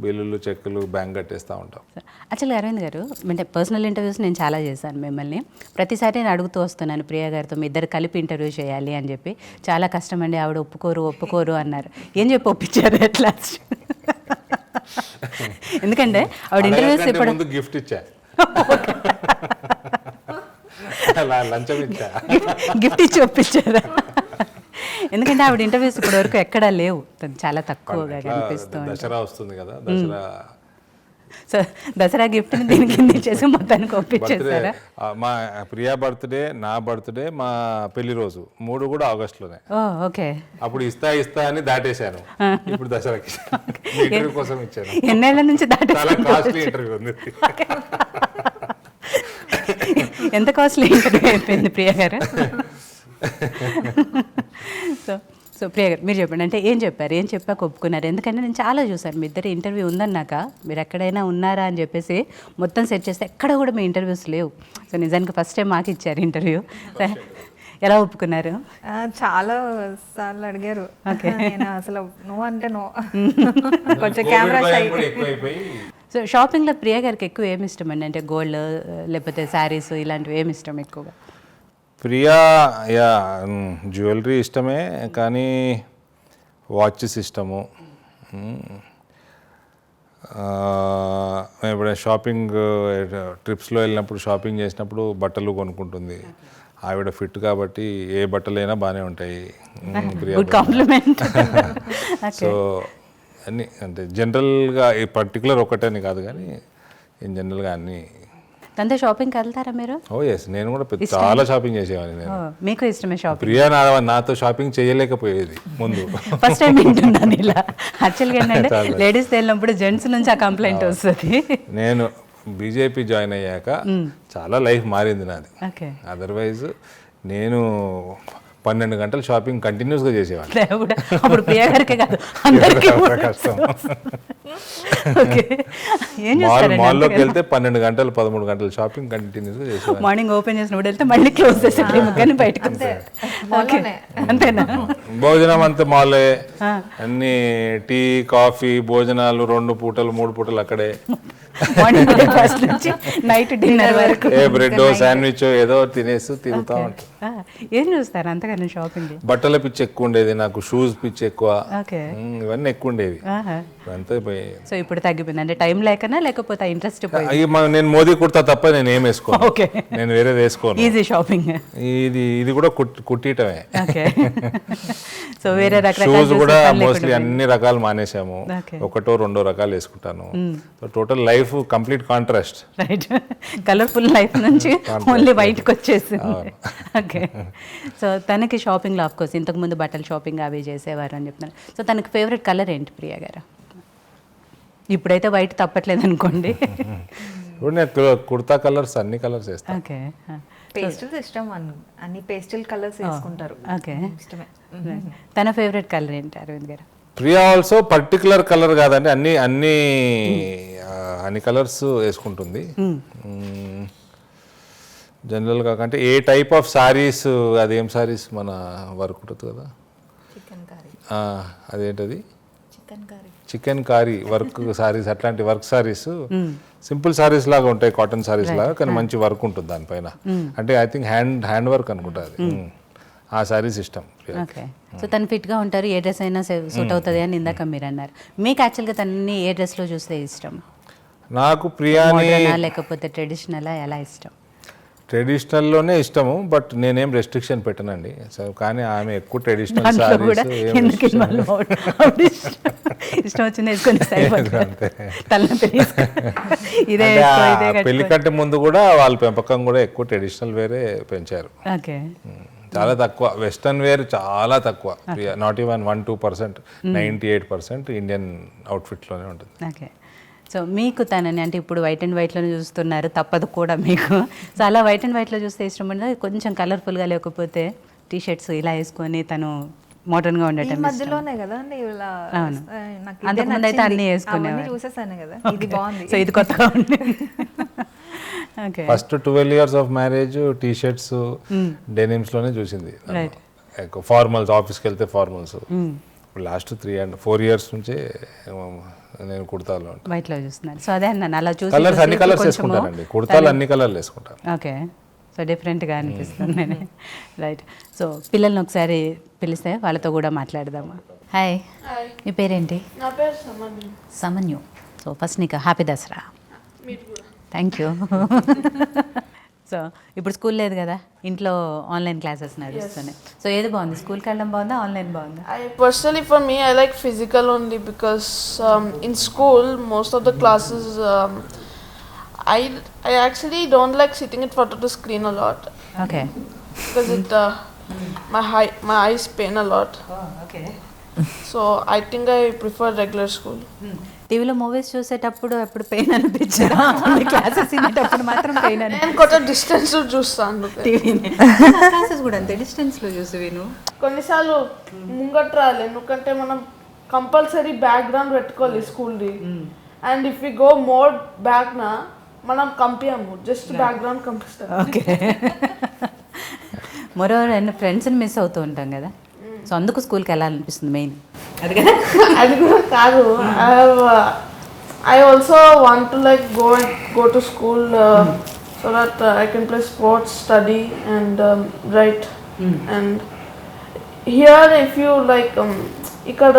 బిల్లులు, చెక్కులు, బ్యాంక్ కట్టేస్తూ ఉంటాం. యాక్చువల్గా అరవింద్ గారు, అంటే పర్సనల్ ఇంటర్వ్యూస్ నేను చాలా చేశాను మిమ్మల్ని. ప్రతిసారి నేను అడుగుతూ వస్తున్నాను ప్రియా గారితో మీ ఇద్దరు కలిపి ఇంటర్వ్యూ చేయాలి అని చెప్పి. చాలా కష్టం అండి, ఆవిడ ఒప్పుకోరు అన్నారు. ఏం చెప్పి ఒప్పించారు ఎట్లా? ఎందుకంటే ఆవిడ ఇంటర్వ్యూస్ ఇప్పుడు గిఫ్ట్ ఇచ్చా, లంచం ఇచ్చా, గిఫ్ట్ ఇచ్చి ఒప్పించారా? ఎందుకంటే ఆవిడ ఇంటర్వ్యూస్ ఇప్పటి వరకు ఎక్కడా లేవు, చాలా తక్కువగా కనిపిస్తుంది. దసరా వస్తుంది కదా, దసరా. సో దసరా గిఫ్ట్ని దీని కింద ఇచ్చేసి మొత్తానికి ఒప్పించేసారా? మా ప్రియా బర్త్డే, నా బర్త్డే, మా పెళ్లి రోజు 3 కూడా ఆగస్టులోనే. ఓకే. అప్పుడు ఇస్తా అని దాటేశాను. ఇప్పుడు దసరాకి ఇంటర్వ్యూ కోసం ఇచ్చాను. ఎన్నేళ్ల నుంచి చాలా కాస్ట్లీ ఇంటర్వ్యూ ఉంది. ఎంత కాస్ట్లీ ఇంటర్వ్యూ అయిపోయింది ప్రియా గారు? సో ప్రియ గారు మీరు చెప్పండి, అంటే ఏం చెప్పారు, ఏం చెప్పాక ఒప్పుకున్నారు? ఎందుకంటే నేను చాలా చూసాను మీ ఇద్దరు ఇంటర్వ్యూ ఉందన్నాక మీరు ఎక్కడైనా ఉన్నారా అని చెప్పేసి మొత్తం సెట్ చేస్తే ఎక్కడ కూడా మీ ఇంటర్వ్యూస్ లేవు. సో నిజానికి ఫస్ట్ టైం మాకు ఇచ్చారు ఇంటర్వ్యూ. ఎలా ఒప్పుకున్నారు? చాలా సార్లు అడిగారు. నేను అసలు నో అంటే నో, కొంచెం కెమెరా షై. సో షాపింగ్లో ప్రియ గారికి ఎక్కువ ఏమి ఇష్టం అండి? అంటే గోల్డ్ లేకపోతే శారీస్ ఇలాంటివి ఏమి ఇష్టం ఎక్కువగా? ప్రియా యా జ్యువెలరీ ఇష్టమే, కానీ వాచెస్ ఇష్టము. మేము ఇప్పుడు షాపింగ్ ట్రిప్స్లో వెళ్ళినప్పుడు షాపింగ్ చేసినప్పుడు బట్టలు కొనుక్కుంటుంది. ఆవిడ ఫిట్ కాబట్టి ఏ బట్టలైనా బాగానే ఉంటాయి. Good complement. సో అన్నీ అంటే జనరల్గా ఈ పర్టికులర్ ఒకటని కాదు, కానీ ఇన్ జనరల్గా అన్నీ. తనతో షాపింగ్కి వెళ్తారా మీరు? ఓ ఎస్, నేను కూడా చాలా షాపింగ్ చేసేవాడిని. నేను మీకు ఇష్టమే షాపింగ్? ప్రియా నాతో షాపింగ్ చేయలేకపోయేది ముందు. ఫస్ట్ టైం వింటున్నాను ఇలా. యాక్చువల్గా ఏంటంటే లేడీస్ వెళ్ళినప్పుడు జెంట్స్ నుంచి ఆ కంప్లైంట్ వస్తుంది. నేను బీజేపీ జాయిన్ అయ్యాక చాలా లైఫ్ మారింది నాది. ఓకే. అదర్వైజ్ నేను 12 గంటలు షాపింగ్ కంటిన్యూస్గా చేసేవాడిని. అప్పుడు ప్రియ గారికే కాదు అందరికీ కష్టం. ఓకే. ఏం చేస్తారండి? మాల్లోకి వెళ్తే 12 గంటలు 13 గంటలు షాపింగ్ కంటిన్యూస్గా చేసేవాడిని. మార్నింగ్ ఓపెన్ చేసినప్పుడు వెళ్తే మళ్ళీ క్లోజ్ చేసేది కానీ బయటకు. అంతేనా? భోజనం అంతా మాలే, అన్ని టీ కాఫీ భోజనాలు 2 పూటలు 3 పూటలు అక్కడే. మార్నింగ్ బ్రేక్ఫాస్ట్ నుంచి నైట్ డిన్నర్ వరకు ఏ బ్రెడ్ శాండ్విచ్ ఏదో తినేసి తిరుగుతూ ఉంటాం. ఏం చూస్తారు అంతగానో షాపింగ్? బట్టల పిచ్చి ఎక్కువ ఉండేది నాకు, షూస్ పిచ్చి ఎక్కువ, ఓకే, ఇవన్నీ ఎక్కువ ఉండేవి. అంతే. సో ఇప్పుడు తగ్గిపోయింది అంటే టైం లేకనా లేకపోతే ఇంట్రెస్ట్? నేను మోదీ కుర్తా తప్ప నేను ఏం వేసుకోను. ఓకే. నేను వేరేది వేసుకోను. Easy shopping. ఇది కూడా కుట్టియటమే. ఓకే. సో వేరే రకాల షూస్ కూడా మోస్ట్లీ అన్ని రకాలు మానేసాము, 1-2 రకాలు వేసుకుంటాను. Total life complete contrast. Right. Colourful life నుంచి ఓన్లీ వైట్కి వచ్చేసింది. ఓకే. సో తనకి షాపింగ్లో ఆఫ్ కోర్స్ ఇంతకుముందు బట్టలు షాపింగ్ అవి చేసేవారు అని చెప్తున్నారు. సో తనకి ఫేవరెట్ కలర్ ఏంటి ప్రియా గారు? ఇప్పుడైతే వైట్ తప్పట్లేదు అనుకోండి. ఇప్పుడు నేను కుర్తా కలర్స్ అన్ని కలర్స్ వేస్తాను. ఓకే. పేస్టల్స్ ఇష్టం, అన్ని పేస్టల్ కలర్స్ వేసుకుంటారు. ఓకే. ఇష్టమే. తన ఫేవరెట్ కలర్ ఏంటి అరవింద్ గారు? ప్రియా ఆల్సో పర్టికులర్ కలర్ కాదండి, అన్ని కలర్స్ వేసుకుంటుంది జనరల్గా. అంటే ఏ టైప్ ఆఫ్ సారీస్, అదేం సారీస్ మన వర్క్ ఉంటుంది కదా, అదేంటది చికెన్ కారీ వర్క్ సారీస్, అట్లాంటి వర్క్ సారీస్ సింపుల్ సారీస్ లాగా ఉంటాయి, కాటన్ సారీస్ లాగా, కానీ మంచి వర్క్ ఉంటుంది దానిపైన. అంటే ఐ థింక్ హ్యాండ్ వర్క్ అనుకుంటా అది. ఆ సారీస్ ఇష్టం. ఓకే. సో తను ఫిట్గా ఉంటారు, ఏ డ్రెస్ అయినా సూట్ అవుతుంది అని ఇందాక మీరు అన్నారు. మీకు యాక్చువల్గా తనని ఏ డ్రెస్లో చూస్తే ఇష్టం? నాకు ప్రియాని లేకపోతే ట్రెడిషనలా, ఎలా ఇష్టం? ట్రెడిషనల్లోనే ఇష్టము, బట్ నేనేం రెస్ట్రిక్షన్ పెట్టనండి. సో కానీ ఆమె ఎక్కువ ట్రెడిషనల్ సారీస్ ఇష్టం వచ్చింది వేసుకొని పెళ్లి కంటే ముందు కూడా వాళ్ళ పెంపకం కూడా ఎక్కువ ట్రెడిషనల్ వేరే పెంచారు. ఓకే. చాలా తక్కువ వెస్టర్న్ వేర్, చాలా తక్కువ. నాట్ ఈవెన్ 1-2%, 98% ఇండియన్ అవుట్ఫిట్లోనే ఉంటుంది. ఓకే. సో మీకు తనని అంటే ఇప్పుడు వైట్ అండ్ వైట్లోనే చూస్తున్నారు, తప్పదు కూడా మీకు. సో అలా వైట్ అండ్ వైట్లో చూస్తే ఇష్టం ఉండదు, కొంచెం కలర్ఫుల్గా లేకపోతే టీ షర్ట్స్ ఇలా వేసుకొని తను మోడర్న్గా ఉండటం మధ్యలోనే కదా అండి. అంతకుముందు అయితే అన్నీ వేసుకునేవారు. చూసేసాను కదా, ఇది బాగుంది. సో ఇది కొత్తగా ఉంది. Okay. First 12 years of marriage T shirts డెనిమ్స్లోనే చూసింది. ఫార్మల్స్, ఆఫీస్కి వెళ్తే ఫార్మల్స్. లాస్ట్ 3-4 years నుంచే నేను కుర్తాలో వైట్లో చూస్తున్నాను. సో అదే అన్నాను, అలా చూసి కలర్స్ అన్ని కలర్స్ వేసుకుంటానండి, కుర్తాలు అన్ని కలర్లు వేసుకుంటాను. ఓకే. సో డిఫరెంట్గా అనిపిస్తుంది నేను. రైట్. సో పిల్లల్ని ఒకసారి పిలిస్తే వాళ్ళతో కూడా మాట్లాడదామా? హాయ్, మీ పేరేంటి? నా పేరు సమన్యు. సమన్యు. సో ఫస్ట్ నీకు happy Dasara. Thank you. So ఇప్పుడు స్కూల్ లేదు కదా, ఇంట్లో ఆన్లైన్ క్లాసెస్ నడుస్తున్నాయి. సో ఏది బాగుంది, స్కూల్కి వెళ్ళడం బాగుందా, ఆన్లైన్ బాగుందా? Personally for me, I like physical only because in school most of the classes I actually don't like sitting in front of the screen a lot. Okay. Because it my eyes pain a lot. Oh, okay. So I think I prefer regular school. టీవీలో movies చూసేటప్పుడు ఎప్పుడు pain అనిపించదా? Classes వినేటప్పుడు మాత్రం pain అని నేను కొంచెం distance చూస్తాను టీవీని. క్లాసెస్ కూడా అంతే డిస్టెన్స్లో చూసి విను. కొన్నిసార్లు ముంగట్ రాలి, ఎందుకంటే మనం కంపల్సరీ బ్యాక్గ్రౌండ్ పెట్టుకోవాలి స్కూల్ది. And if you go more back నా మనం కంపించాము, జస్ట్ బ్యాక్గ్రౌండ్ కంపిస్తాం. ఓకే. మరోవర్ అండ్ ఫ్రెండ్స్ని మిస్ అవుతూ ఉంటాం కదా, సో అందుకు స్కూల్కి వెళ్ళాలనిపిస్తుంది మెయిన్ అది కదా. అది కూడా కాదు, I also want to like go to school so that I can play sports, study and right. And here if you like ఇక్కడ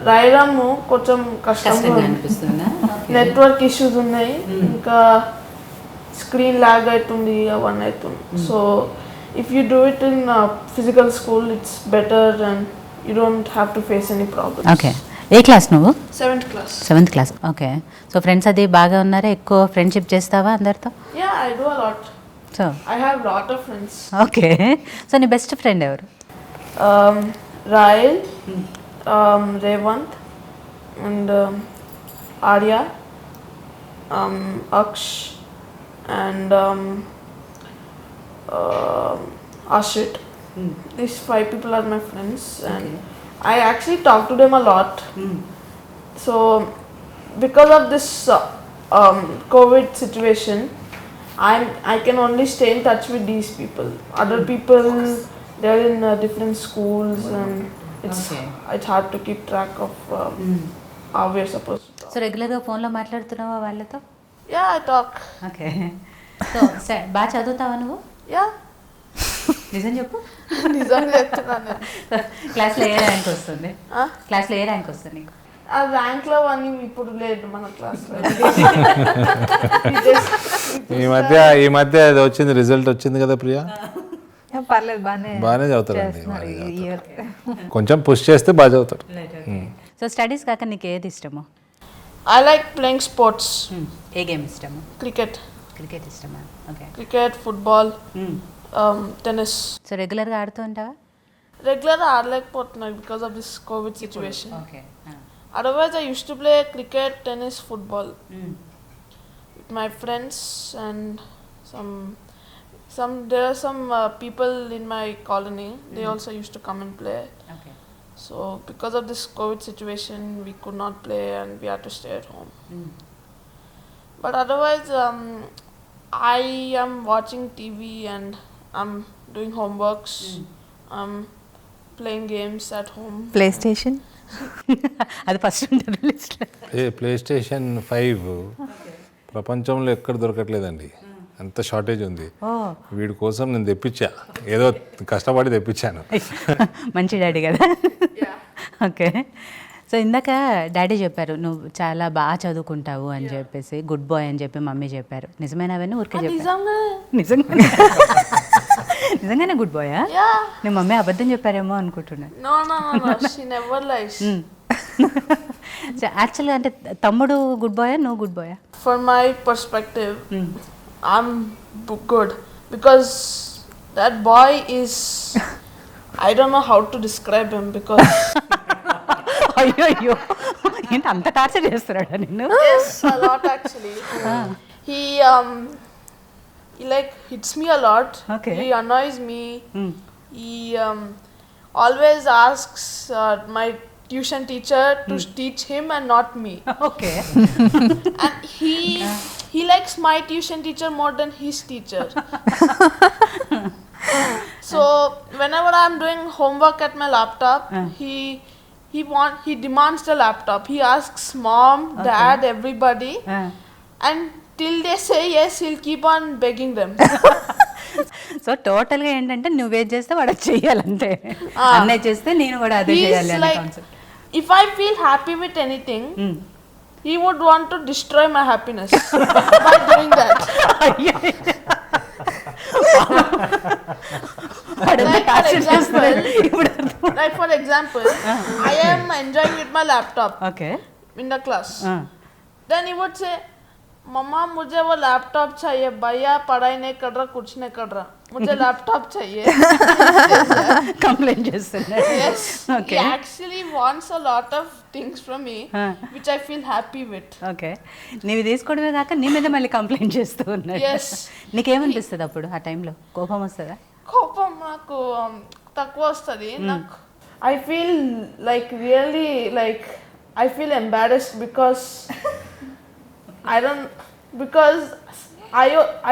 రాయడము కొంచెం కష్టంగా అనిపిస్తుందా? నెట్వర్క్ ఇష్యూస్ ఉన్నాయి, ఇంకా స్క్రీన్ లాగ్ అవుతుంది, అవన్నీ అవుతుంది. So if you do it in physical school it's better and you don't have to face any problem. Okay. A class నువ్వు? 7th class. 7th class. Okay. So friends అది బాగా ఉన్నారా? ఎక్కువ ఫ్రెండ్షిప్ చేస్తావా అందరితో? Yeah, I do a lot. So I have lot of friends. Okay. So నీ best friend ఎవరు? Rael, Revant, and Arya, Aksh, and Ashit. These 5 people are my friends, and I actually talk to them a lot. So, because of this COVID situation, I can only stay in touch with these people. Other people, they're in different schools, and it's hard to keep track of how we're supposed to talk. So రెగ్యులర్గా ఫోన్లో మాట్లాడుతున్నావా వాళ్ళతో? Yeah, I talk. Okay. So బాగా చదువుతావా నువ్వు? Yeah. నిజం చెప్పు. నిజంగా చెప్తున్నాను. క్లాస్లో ఏ ర్యాంక్ వస్తుంది? క్లాస్లో ఏ ర్యాంక్ వస్తుంది నీకు? ఆ ర్యాంక్లో అని ఇప్పుడు లేదు మన క్లాస్లో. ఈ మధ్య అది వచ్చింది, రిజల్ట్ వచ్చింది కదా ప్రియా. పర్లేదు, బాగానే చదువుతారండి. కొంచెం పుష్ చేస్తే బాగా చదువుతారు. సో స్టడీస్ కాక నీకు ఏది ఇష్టము? I like playing sports. A game ఇష్టము? Cricket. క్రికెట్ ఇష్టమా? Okay. Cricket, football, tennis. So రెగ్యులర్గా ఆడుతూ ఉంటావా? Regular ఆడలేకపోతున్నాయి because of this COVID situation. Okay. Otherwise, I used to play cricket, tennis, football with my friends, and there are some people in my colony. They also used to come and play. Okay. So because of this COVID situation, we could not play and we had to stay at home. But otherwise, I am watching TV and I'm doing homeworks. I'm playing games at home. Play station అది first ఉంటుంది లిస్ట్లో. Play station 5 ప్రపంచంలో ఎక్కడ దొరకట్లేదండి, అంత shortage ఉంది. వీడి కోసం నేను తెప్పించా, ఏదో కష్టపడి తెప్పించాను. మంచి డాడీ కదా. ఓకే. సో ఇందాక డాడీ చెప్పారు నువ్వు చాలా బాగా చదువుకుంటావు అని చెప్పేసి, గుడ్ బాయ్ అని చెప్పి మమ్మీ చెప్పారు. నిజమేనా అవన్నీ? ఊరికే చెప్పారు. నిజంగానే నిజంగానే గుడ్ బాయా? Yeah. నీ మమ్మీ అబద్ధం చెప్పారేమో అనుకుంటున్నా. No. She never lies. యాక్చువల్గా అంటే తమ్ముడు గుడ్ బాయా, నువ్వు good బాయా? For my perspective, I'm good because that boy is, I don't know how to describe him because అయ్యో ఏంటి అంత టార్చర్ చేస్తున్నాడా నిన్ను? yes, a lot actually. He like hits me a lot. Okay. He annoys me. He always asks my tuition teacher to teach him and not me. Okay. And he likes my tuition teacher more than his teacher. So whenever I'm doing homework at my laptop, he demands the laptop. He asks mom, dad, everybody, and till they say yes, he'll keep on begging them. So టోటల్గా ఏంటంటే నువ్వేం చేస్తే వాడు అది చెయ్యాలంటే, అన్నయ్య చేస్తే నేను కూడా అదే చేయాలి అనే concept. If I feel happy with anything, he would want to destroy my happiness by doing that. Like for example, I am enjoying with my laptop in the class. Then he would say, "Mama, मुझे वो laptop चाहिए, भैया पढ़ाई नहीं कर रहा, कुछ नहीं कर रहा." मुझे लैपटॉप चाहिए. కంప్లైంట్ చేస్తున్నాడు. Yes. Okay. He actually wants a lot of things from me, which I feel happy with. Okay, నీవి తీసుకోవడమే కాక నీ మీద మళ్ళీ కంప్లైంట్ చేస్తూ ఉన్నాడు. Yes. నీకేమనిపిస్తుంది అప్పుడు ఆ టైంలో? కోపం వస్తుందా? కోపం నాకు తక్కువ వస్తుంది. నాకు I feel like really like I feel embarrassed because because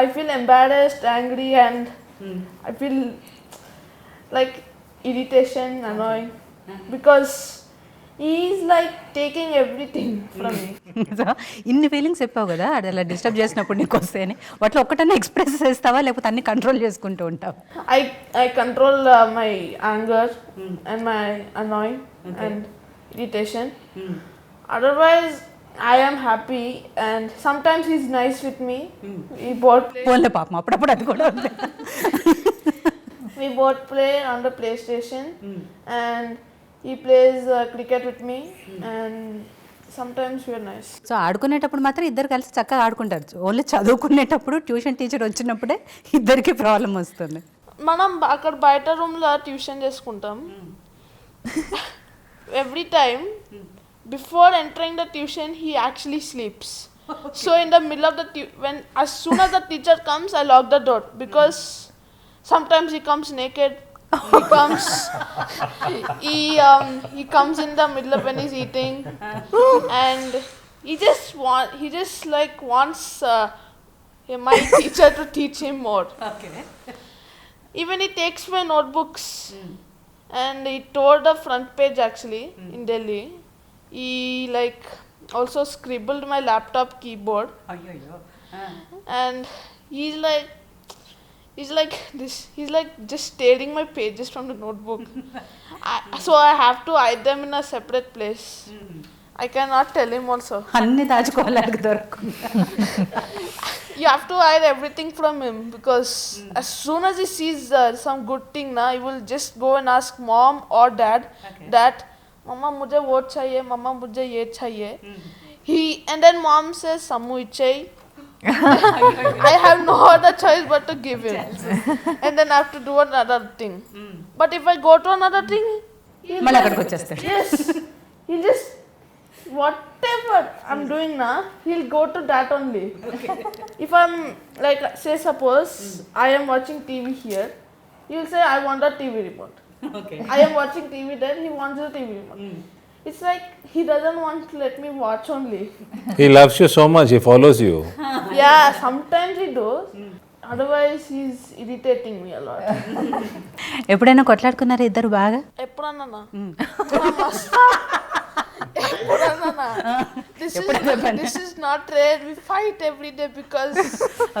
I feel embarrassed, angry, and I feel like irritation, annoying, because he's like taking everything from me. So ఇన్ని ఫీలింగ్స్ చెప్పావు కదా, అది అలా డిస్టర్బ్ చేసినప్పుడు నీకు వస్తేనే వాటిలో ఒక్కటన్నా ఎక్స్ప్రెస్ చేస్తావా, లేకపోతే అన్ని కంట్రోల్ చేసుకుంటూ ఉంటావు? I control my anger and my annoying and irritation. Otherwise, I am happy, and sometimes he's nice with me. We both play. ఫోన్లో పాపం అప్పుడప్పుడు అది కూడా ఉంది. We both play on the PlayStation, and he plays cricket with me, and sometimes we are nice. So ఆడుకునేటప్పుడు మాత్రం ఇద్దరు కలిసి చక్కగా ఆడుకుంటారు. ఓన్లీ చదువుకునేటప్పుడు ట్యూషన్ టీచర్ వచ్చినప్పుడే ఇద్దరికి ప్రాబ్లం వస్తుంది. మనం అక్కడ బయట రూమ్లో ట్యూషన్ చేసుకుంటాం. Every time before entering the tuition he actually sleeps. So in the middle of the as soon as the teacher comes, I lock the door, because sometimes he comes naked. He comes in the middle of when he's eating, and he just like wants my teacher to teach him more. Okay. Even he takes my notebooks, and he tore the front page actually in Delhi. He like also scribbled my laptop keyboard, అయ్యో. and he's like this. He's like just tearing my pages from the notebook. So I have to hide them in a separate place. I cannot tell him also. అన్ని దాచుకోవాలి దొరకకుండా. You have to hide everything from him, because as soon as he sees some good thing, he will just go and ask mom or dad that mama mujhe wo chahiye, mama mujhe ye chahiye. And then mom says sammu ichai. I have no other choice but to give him. And then I have to do another thing. But if I go to another thing, మళ్ళీ అక్కడికి వచ్చేస్తాడు. yes, he'll just whatever I'm doing now, he'll go to that only. If I'm like, say suppose I am watching TV here, he'll say I want a TV remote. Okay. I am watching TV there, he wants the TV remote. It's like he doesn't want to let me watch only. He loves you so much, he follows you. Yeah, sometimes he does. Otherwise he's irritating me a lot. ఎప్పుడైనా కొట్లాడుకున్నారా ఇద్దరు బాగా? ఎప్పుడన్నా this is not rare. We fight every day because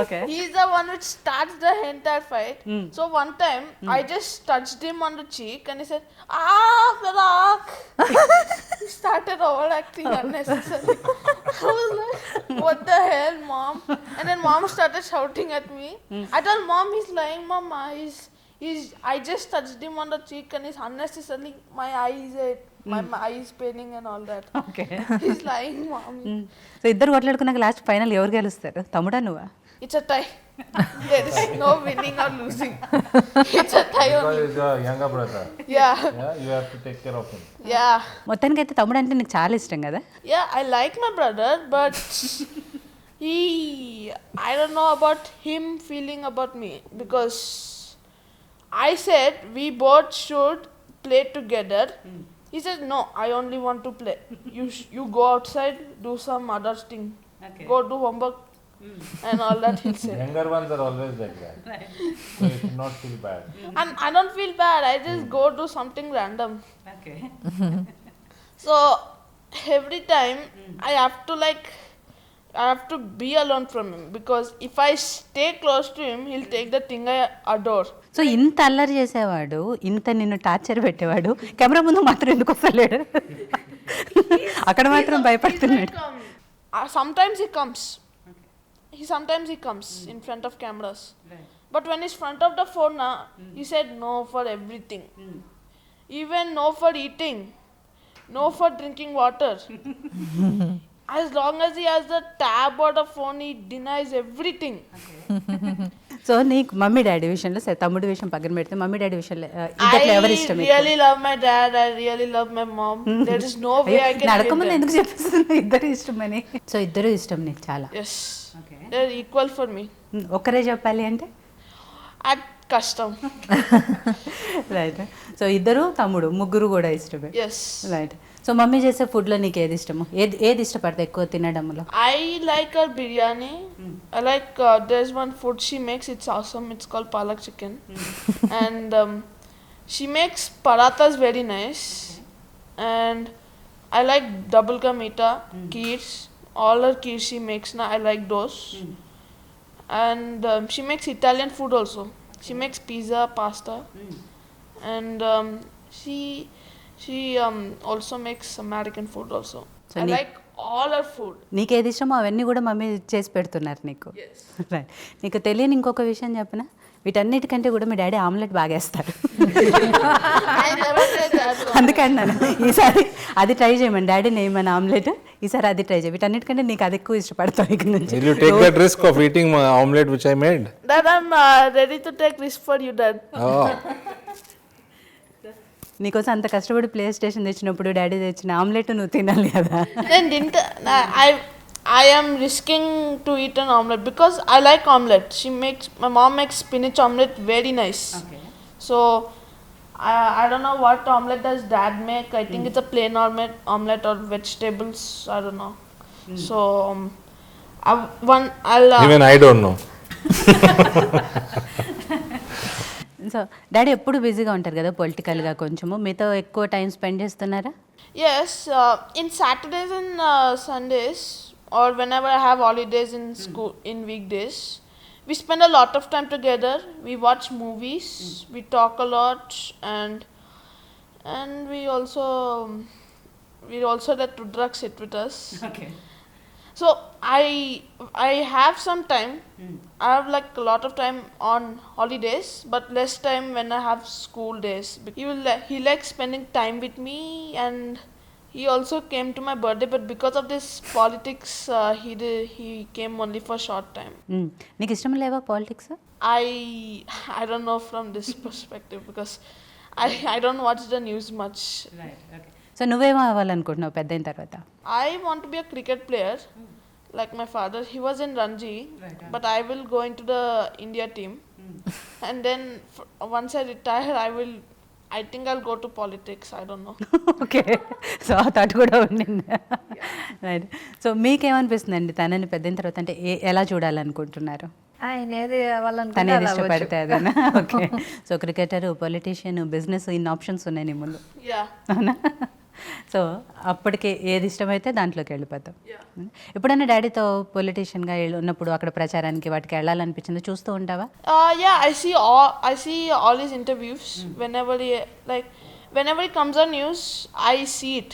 Okay. he's the one which starts the entire fight. So one time I just touched him on the cheek and he said, Farak. He started overacting unnecessarily. I was like, what the hell, mom? And then mom started shouting at me. I told mom, he's lying, mama. I just touched him on the cheek and he's unnecessarily, my eyes paining and all that. Okay. He's lying, mom. So ఇద్దరు కొట్లాడుకున్నాక last final ఎవరు గెలుస్తారు, తమ్ముడా నువ్వా? It's a tie. There is no winning or losing. It's a tie only. He's a younger brother. Yeah. Yeah, you have to take care of him. Yeah. మొత్తానికి అయితే తమ్ముడు అంటే నీకు చాలా ఇష్టం కదా? Yeah, I like my brother, but I don't know about him feeling about me, because I said we both should play together. He said, no, I only want to play. You go outside, do some other thing. Okay. Go do homework and all that, he'll say. Younger ones are always like that. So you should not feel bad. And I don't feel bad, I just go do something random. Okay. So every time I have to be alone from him, because if I stay close to him, he'll take the thing I adore. So ఇంత అల్లరి చేసేవాడు, ఇంత నిన్ను torture పెట్టేవాడు, camera ముందు మాత్రం ఎందుకు వస్తలేడు? అక్కడ మాత్రం భయపడుతున్నాడు. Sometimes he comes. Sometimes he comes in front of cameras. But when he's front of the phone, he said no for everything. Even no for eating, no for drinking water. As long as he has the tab or the phone, he denies everything. So నీకు mummy daddy విషయంలో సరే తమ్ముడు విషయం పక్కన పెడితే mummy daddy విషయంలో ఇద్దరు ఎవరు ఇష్టం I really love my dad. I really love my mom. There is no way I can hate నడకముందు them. ఎందుకు చెప్పేస్తున్నావు ఇద్దరు ఇష్టమని? సో ఇద్దరు ఇష్టం నీకు చాలా. Yes. They're equal for me. ఒక్కరే చెప్పాలి అంటే At custom. రైట్. సో ఇద్దరు తమ్ముడు ముగ్గురు కూడా ఇష్టమే. Yes. రైట్. సో మమ్మీ చేసే ఫుడ్లో నీకు ఏది ఇష్టము? ఏది ఇష్టపడతా ఎక్కువ తినడంలో? I like her biryani. I like there's one food she makes. It's awesome. It's called palak chicken, and she makes parathas very nice. And I like double ka meeta, kheers. All her kheers she makes na. I like those. And she makes Italian food also. She makes pizza, pasta, and she also makes American food also. So I like all her food. నీకు ఏది ఇష్టమో అవన్నీ కూడా mummy చేసి పెడుతున్నారు నీకు. Right. నీకు తెలియని ఇంకొక విషయం చెప్పనా? వీటన్నిటికంటే కూడా మీ డాడీ ఆమ్లెట్ బాగా వేస్తారు. I never said that. అందుకని నన్ను ఈసారి అది ట్రై చేయమని డాడీ నేమని ఆమ్లెట్ ఈసారి అది ట్రై చేయి. వీటన్నిటికంటే నీకు అది ఎక్కువ ఇష్టపడతావు ఇక నుంచి. Will you take that risk of eating my omelette which I made? Dad, I'm ready to take risk for you, Dad. Oh. నీకోసం అంత కష్టపడి ప్లే స్టేషన్ తెచ్చినప్పుడు డాడీ తెచ్చిన ఆమ్లెట్ నువ్వు తినాలి కదా. Then didn't I am risking to eat an omelette because I like omelette. My mom makes spinach omelette very nice. Okay. So I don't know what omelette does Dad make. I think it's a plain omelette or vegetables. I don't know. So I'll Even I don't know. So daddy ఎప్పుడు బిజీగా ఉంటారు కదా పొలిటికల్గా, కొంచెము మీతో ఎక్కువ time spend చేస్తున్నారా? Yes, in Saturdays and Sundays, or whenever I have holidays in school in weekdays, we spend a lot of time together. We watch movies, we talk a lot, and we also let Rudrak sit with us. Okay. So I have some time. I have like a lot of time on holidays, but less time when I have school days. He likes spending time with me, and he also came to my birthday. But because of this politics, he came only for short time. నీకు ఇష్టం లేవా politics? I don't know from this perspective because I don't watch the news much. So నువ్వేమో అవ్వాలనుకుంటున్నావు పెద్ద అయిన తర్వాత? I want to be a cricket player, like my father. He was in Ranji, but I will go into the India team. And then once I retire, I think I'll go to politics. I don't know. Okay. So ఆ thought కూడా ఉండింది. Right. So మీకేమనిపిస్తుంది అండి తనని పెద్ద అయిన తర్వాత అంటే ఎలా చూడాలనుకుంటున్నారు? ఆయన ఏది తను ఏది ఇష్టపడితే అదేనా? Okay. So cricketer, politician, business ఇన్ని ఆప్షన్స్ ఉన్నాయి నీ ముందు. Yeah. అవునా? సో అప్పటికి ఏది ఇష్టమైతే దాంట్లోకి వెళ్ళిపోతాం. Yeah. ఎప్పుడైనా డాడీతో పొలిటీషియన్గా ఉన్నప్పుడు అక్కడ ప్రచారానికి వాటికి వెళ్ళాలనిపించింది, చూస్తూ ఉంటావా? Yeah, I see all his interviews. Whenever he comes on news, I see it.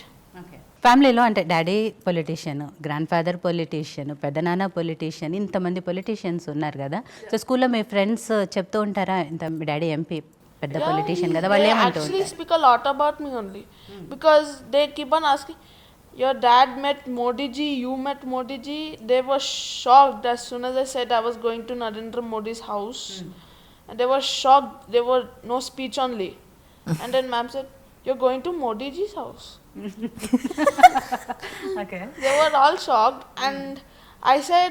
ఫ్యామిలీలో అంటే daddy politician, grand father politician, పెద్దనాన్న పొలిటీషియన్, ఇంతమంది పొలిటీషియన్స్ ఉన్నారు కదా. సో స్కూల్లో మీ ఫ్రెండ్స్ చెప్తూ ఉంటారా ఇంత మీ డాడీ ఎంపీ పెద్ద పొలిటీషియన్ కదా, వాళ్ళు They ఏమంటూ actually ఉంటారు? speak a lot about me only because they keep on asking, your dad met Modi ji, you met Modi ji. They were shocked as soon as I said I was going to Narendra Modi's house. And they were shocked. They were no speech only. And then ma'am said, you're going to Modi ji's house. Okay. They were all shocked. And I said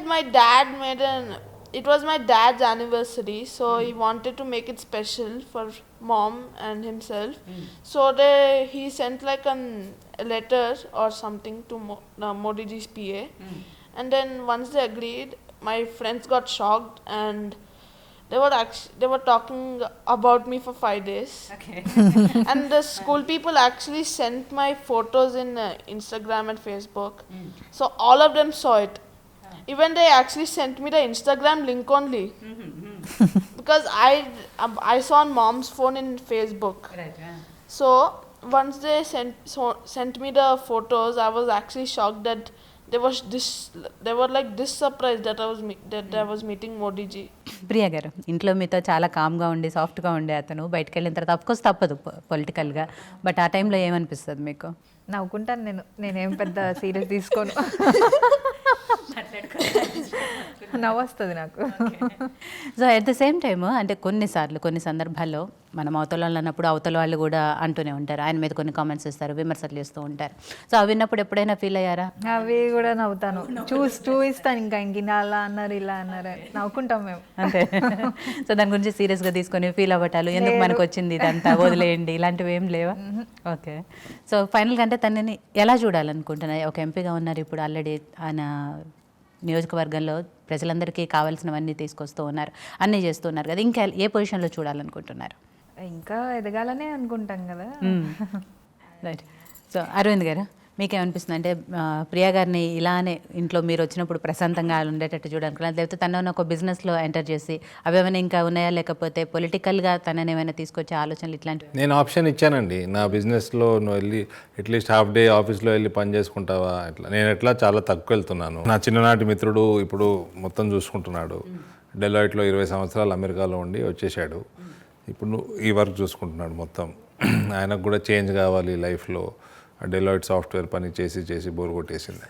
it was my dad's anniversary, so he wanted to make it special for mom and himself. So he sent like a letter or something to Modi ji's PA. And then once they agreed, my friends got shocked and they were talking about me for 5 days. Okay. And the school people actually sent my photos in Instagram and Facebook. So all of them saw it. Even they actually sent me the Instagram link only. Because I saw on mom's phone in Facebook. Right. So once they sent me the photos, I was actually shocked that they were like this surprised that I was meeting Modi ji. Priya గారు, ఇంట్లో మీతో చాలా కామ్గా ఉండి సాఫ్ట్గా ఉండే అతను బయటకు వెళ్ళిన తర్వాత అఫ్కోర్స్ తప్పదు పొలిటికల్గా, బట్ ఆ టైంలో ఏమనిపిస్తుంది మీకు? నవ్వుకుంటాను నేనేం పెద్ద సీరియస్ తీసుకోను. నవ్వు వస్తుంది నాకు. So at the same time అంటే కొన్నిసార్లు కొన్ని సందర్భాల్లో మనం అవతల వాళ్ళు అన్నప్పుడు అవతల వాళ్ళు కూడా అంటూనే ఉంటారు, ఆయన మీద కొన్ని కామెంట్స్ ఇస్తారు, విమర్శలు చేస్తూ ఉంటారు. సో అవి విన్నప్పుడు ఎప్పుడైనా ఫీల్ అయ్యారా? అవి కూడా నవ్వుతాను, చూపిస్తాను ఇంక అలా అన్నారు ఇలా అన్నారు అని నవ్వుకుంటాం మేము అంతే. సో దాని గురించి సీరియస్గా తీసుకొని ఫీల్ అవ్వటాలు, ఎందుకు మనకు వచ్చింది ఇదంతా వదిలేయండి, ఇలాంటివి ఏం లేవా? ఓకే. సో ఫైనల్గా అంటే తనని ఎలా చూడాలనుకుంటున్నా? ఒక ఎంపీగా ఉన్నారు ఇప్పుడు, ఆల్రెడీ ఆయన నియోజకవర్గంలో ప్రజలందరికీ కావాల్సినవన్నీ తీసుకొస్తూ ఉన్నారు, అన్నీ చేస్తూ ఉన్నారు కదా, ఇంకా ఏ పొజిషన్లో చూడాలనుకుంటున్నారు? ఇంకా ఎదగాలనే అనుకుంటాం కదా. రైట్. సో అరవింద్ గారు, మీకేమనిపిస్తుంది? అంటే ప్రియా గారిని ఇలానే ఇంట్లో మీరు వచ్చినప్పుడు ప్రశాంతంగా ఉండేటట్టు చూడాలనుకున్నారు, లేకపోతే తనను ఒక బిజినెస్లో ఎంటర్ చేసి అవి ఏమైనా ఇంకా ఉన్నాయా, లేకపోతే పొలిటికల్గా తనని ఏమైనా తీసుకొచ్చే ఆలోచనలు ఇట్లాంటివి? నేను ఆప్షన్ ఇచ్చానండి, నా బిజినెస్లో నువ్వు వెళ్ళి అట్లీస్ట్ హాఫ్ డే ఆఫీస్లో వెళ్ళి పని చేసుకుంటావా అట్లా. నేను ఎట్లా చాలా తక్కువ వెళ్తున్నాను. నా చిన్ననాటి మిత్రుడు ఇప్పుడు మొత్తం చూసుకుంటున్నాడు, డెలాయిట్లో 20 సంవత్సరాలు అమెరికాలో ఉండి వచ్చేసాడు, ఇప్పుడు ఈ వర్క్ చూసుకుంటున్నాడు మొత్తం. ఆయనకు కూడా చేంజ్ కావాలి లైఫ్లో, డెలాయిట్ సాఫ్ట్వేర్ పని చేసి బోర్ కొట్టేసింది.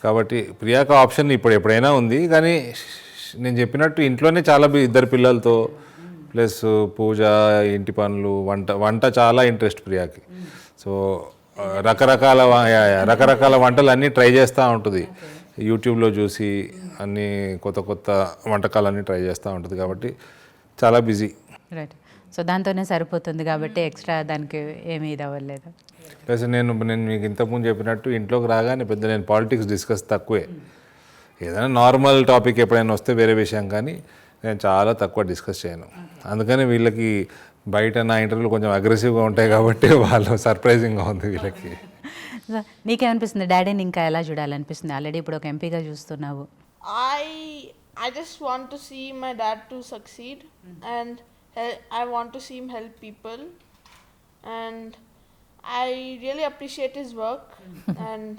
కాబట్టి ప్రియాక ఆప్షన్ ఇప్పుడు ఎప్పుడైనా ఉంది, కానీ నేను చెప్పినట్టు ఇంట్లోనే చాలా ఇద్దరు పిల్లలతో ప్లస్ పూజ, ఇంటి పనులు, వంట చాలా ఇంట్రెస్ట్ ప్రియాకి. సో రకరకాల వంటలు అన్నీ ట్రై చేస్తూ ఉంటుంది, యూట్యూబ్లో చూసి అన్నీ కొత్త వంటకాలన్నీ ట్రై చేస్తూ ఉంటుంది, కాబట్టి చాలా బిజీ. రైట్. సో దాంతోనే సరిపోతుంది కాబట్టి ఎక్స్ట్రా దానికి ఏమీ ఇది అవ్వలేదు. ప్లస్ నేను మీకు ఇంతకుముందు చెప్పినట్టు ఇంట్లోకి రాగానే పెద్ద నేను పాలిటిక్స్ డిస్కస్ తక్కువే, ఏదైనా నార్మల్ టాపిక్ ఎప్పుడైనా వస్తే వేరే విషయం, కానీ నేను చాలా తక్కువ డిస్కస్ చేయను. అందుకని వీళ్ళకి బయట నా ఇంటర్వ్యూలు కొంచెం అగ్రెసివ్గా ఉంటాయి కాబట్టి వాళ్ళు సర్ప్రైజింగ్గా ఉంది వీళ్ళకి. నీకేమనిపిస్తుంది? డాడీని ఇంకా ఎలా చూడాలనిపిస్తుంది? ఆల్రెడీ ఇప్పుడు ఒక ఎంపీగా చూస్తున్నావు. I just want to see my dad to succeed, and I want to see him help people, and I really appreciate his work, and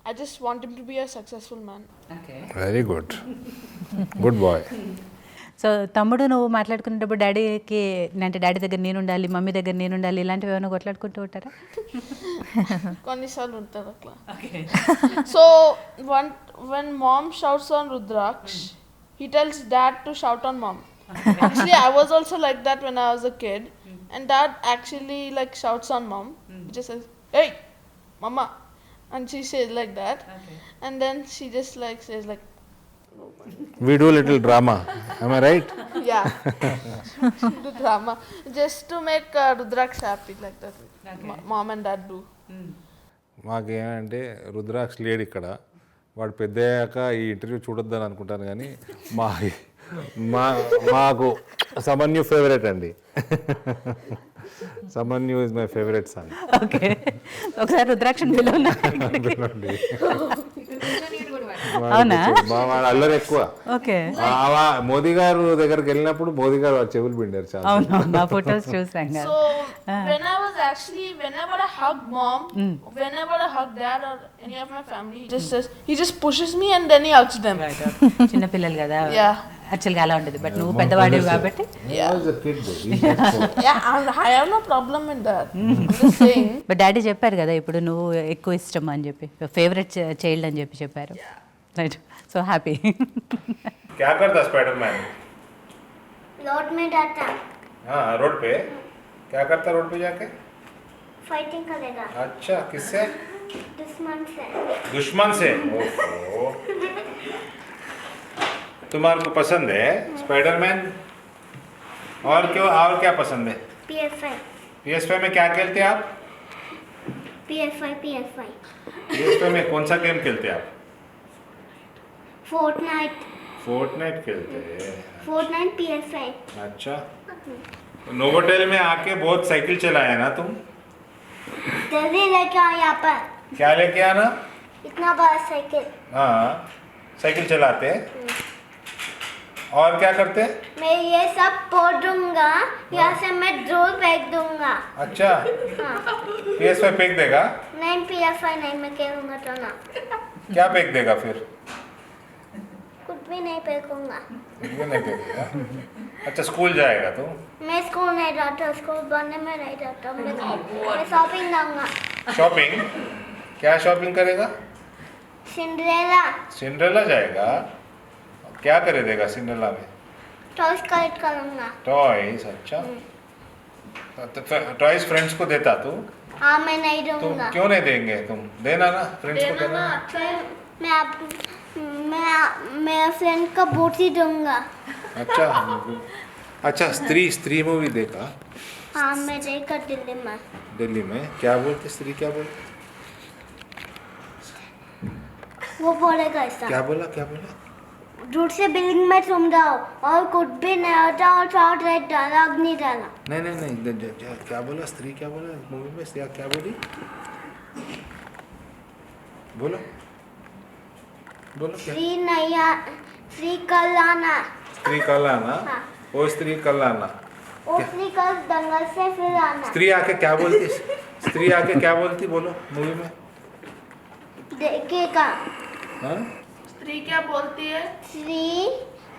I just want him to be a successful man. Okay. Very good. Good boy. So తమ్ముడు నువ్వు మాట్లాడుకునేటప్పుడు డాడీకి అంటే daddy దగ్గర నేను ఉండాలి, mummy దగ్గర నేను ఉండాలి, ఇలాంటివి ఏమైనా కొట్లాడుకుంటూ ఉంటారా? కొన్నిసార్లు ఉంటారు అట్లా. So when mom shouts on Rudraksh, he tells dad to shout on mom. Actually, I was also like that when I was a kid, and dad actually like shouts on mom. He just says, "Hey, mama," and she says like that, and then she just like says like, We do little drama. Am I right? yeah, do drama just to make Rudraksh happy like that. Mom and dad do. మాకేమంటే రుద్రాక్ష లేడు ఇక్కడ, వాడు పెద్దయ్యాక ఈ interview చూడొద్దని అనుకుంటాను, కానీ మాకు Samanyu favourite అండి. Samanyu is my favourite son. Okay. ఒకసారి రుద్రాక్షని పిలవనా? అవునా? అల్లరి ఎక్కువ. ఓకే. మోదీ గారు దగ్గరికి వెళ్ళినప్పుడు మోదీ గారు చెవులు పిండారు చాలా. అవును, నా ఫొటోస్ చూసాం కదా. So whenever I hug mom, whenever I hug dad or any of my family, he just pushes me and then he hugs them. చిన్న పిల్లలు కదా, Yeah. యాక్చువల్గా అలా ఉంటుంది, బట్ నువ్వు పెద్దవాడివి కాబట్టి. Yeah, I have no problem with that. I'm just saying. But daddy చెప్పారు కదా ఇప్పుడు నువ్వు ఎక్కువ ఇష్టం అని చెప్పి, ఫేవరెట్ చైల్డ్ అని చెప్పారు. రైట్. So happy. क्या करता स्पाइडरमैन? रोड में जाता, हाँ, रोड पे क्या करता? रोड पे जाके फाइटिंग करेगा अच्छा, किससे? दुश्मन से। दुश्मन से? ओहो, तुम्हारे को पसंद है स्पाइडरमैन? और क्यों, और क्या पसंद है? PS5 PS5 में क्या खेलते हैं आप? PS5 PS5 में कौन सा गेम खेलते हैं आप? फोर्टनाइट खेलते हैं। PS5। अच्छा, नोवोटेल में आके बहुत साइकिल चलाया ना तुम? जल्दी लेके आओ यहाँ पर, क्या लेके आना? इतना बड़ा साइकिल। हाँ, साइकिल चलाते। और क्या करते? मैं ये सब फोड़ दूंगा, यहाँ से मैं ड्रोन फेंक दूंगा। अच्छा, हाँ। PS5 फेंक देगा? नहीं PS5 नहीं, मैं खेलूंगा तो ना। क्या फेंक देगा फिर? कुछ भी नहीं फेंकूंगा। कुछ भी नहीं फेंकेगा। अच्छा स्कूल जाएगा तो? मैं स्कूल नहीं जाता, स्कूल बनने में नहीं जाता। मैं शॉपिंग जाऊंगा। शॉपिंग? क्या शॉपिंग करेगा? सिंड्रेला सिंड्रेला जाएगा। क्या खरीदेगा सिंड्रेला में? टॉयज कलेक्ट करूंगा। टॉयज। अच्छा तो टॉयज फ्रेंड्स को देता तू? हाँ, मैं नहीं तुम दूंगा। क्यों नहीं देंगे? तुम देना ना, फ्रेंड्स को देना। मैं फ्रेंड को बूट ही दूंगा। अच्छा अच्छा स्त्री मूवी देखा? हाँ, मैं देखा दिल्ली में क्या बोलते? स्त्री क्या बोलते? वो बोलेगा ऐसा। क्या बोला? झूठ से बिल्डिंग में तुम जाओ और कुछ भी नहीं होता और शॉर्ट रेट डाला, अग्नि डाला। नहीं क्या बोला? स्त्री क्या बोला मूवी में? क्या बोली? बोलो क्या? स्त्री कल आना। स्त्री कल आना। हाँ। वो स्त्री कल आना। वो स्त्री कल दंगल से फिर आना। स्त्री आके क्या बोलती? बोलो मूवी में। देखेगा। हाँ? स्त्री क्या बोलती है? स्त्री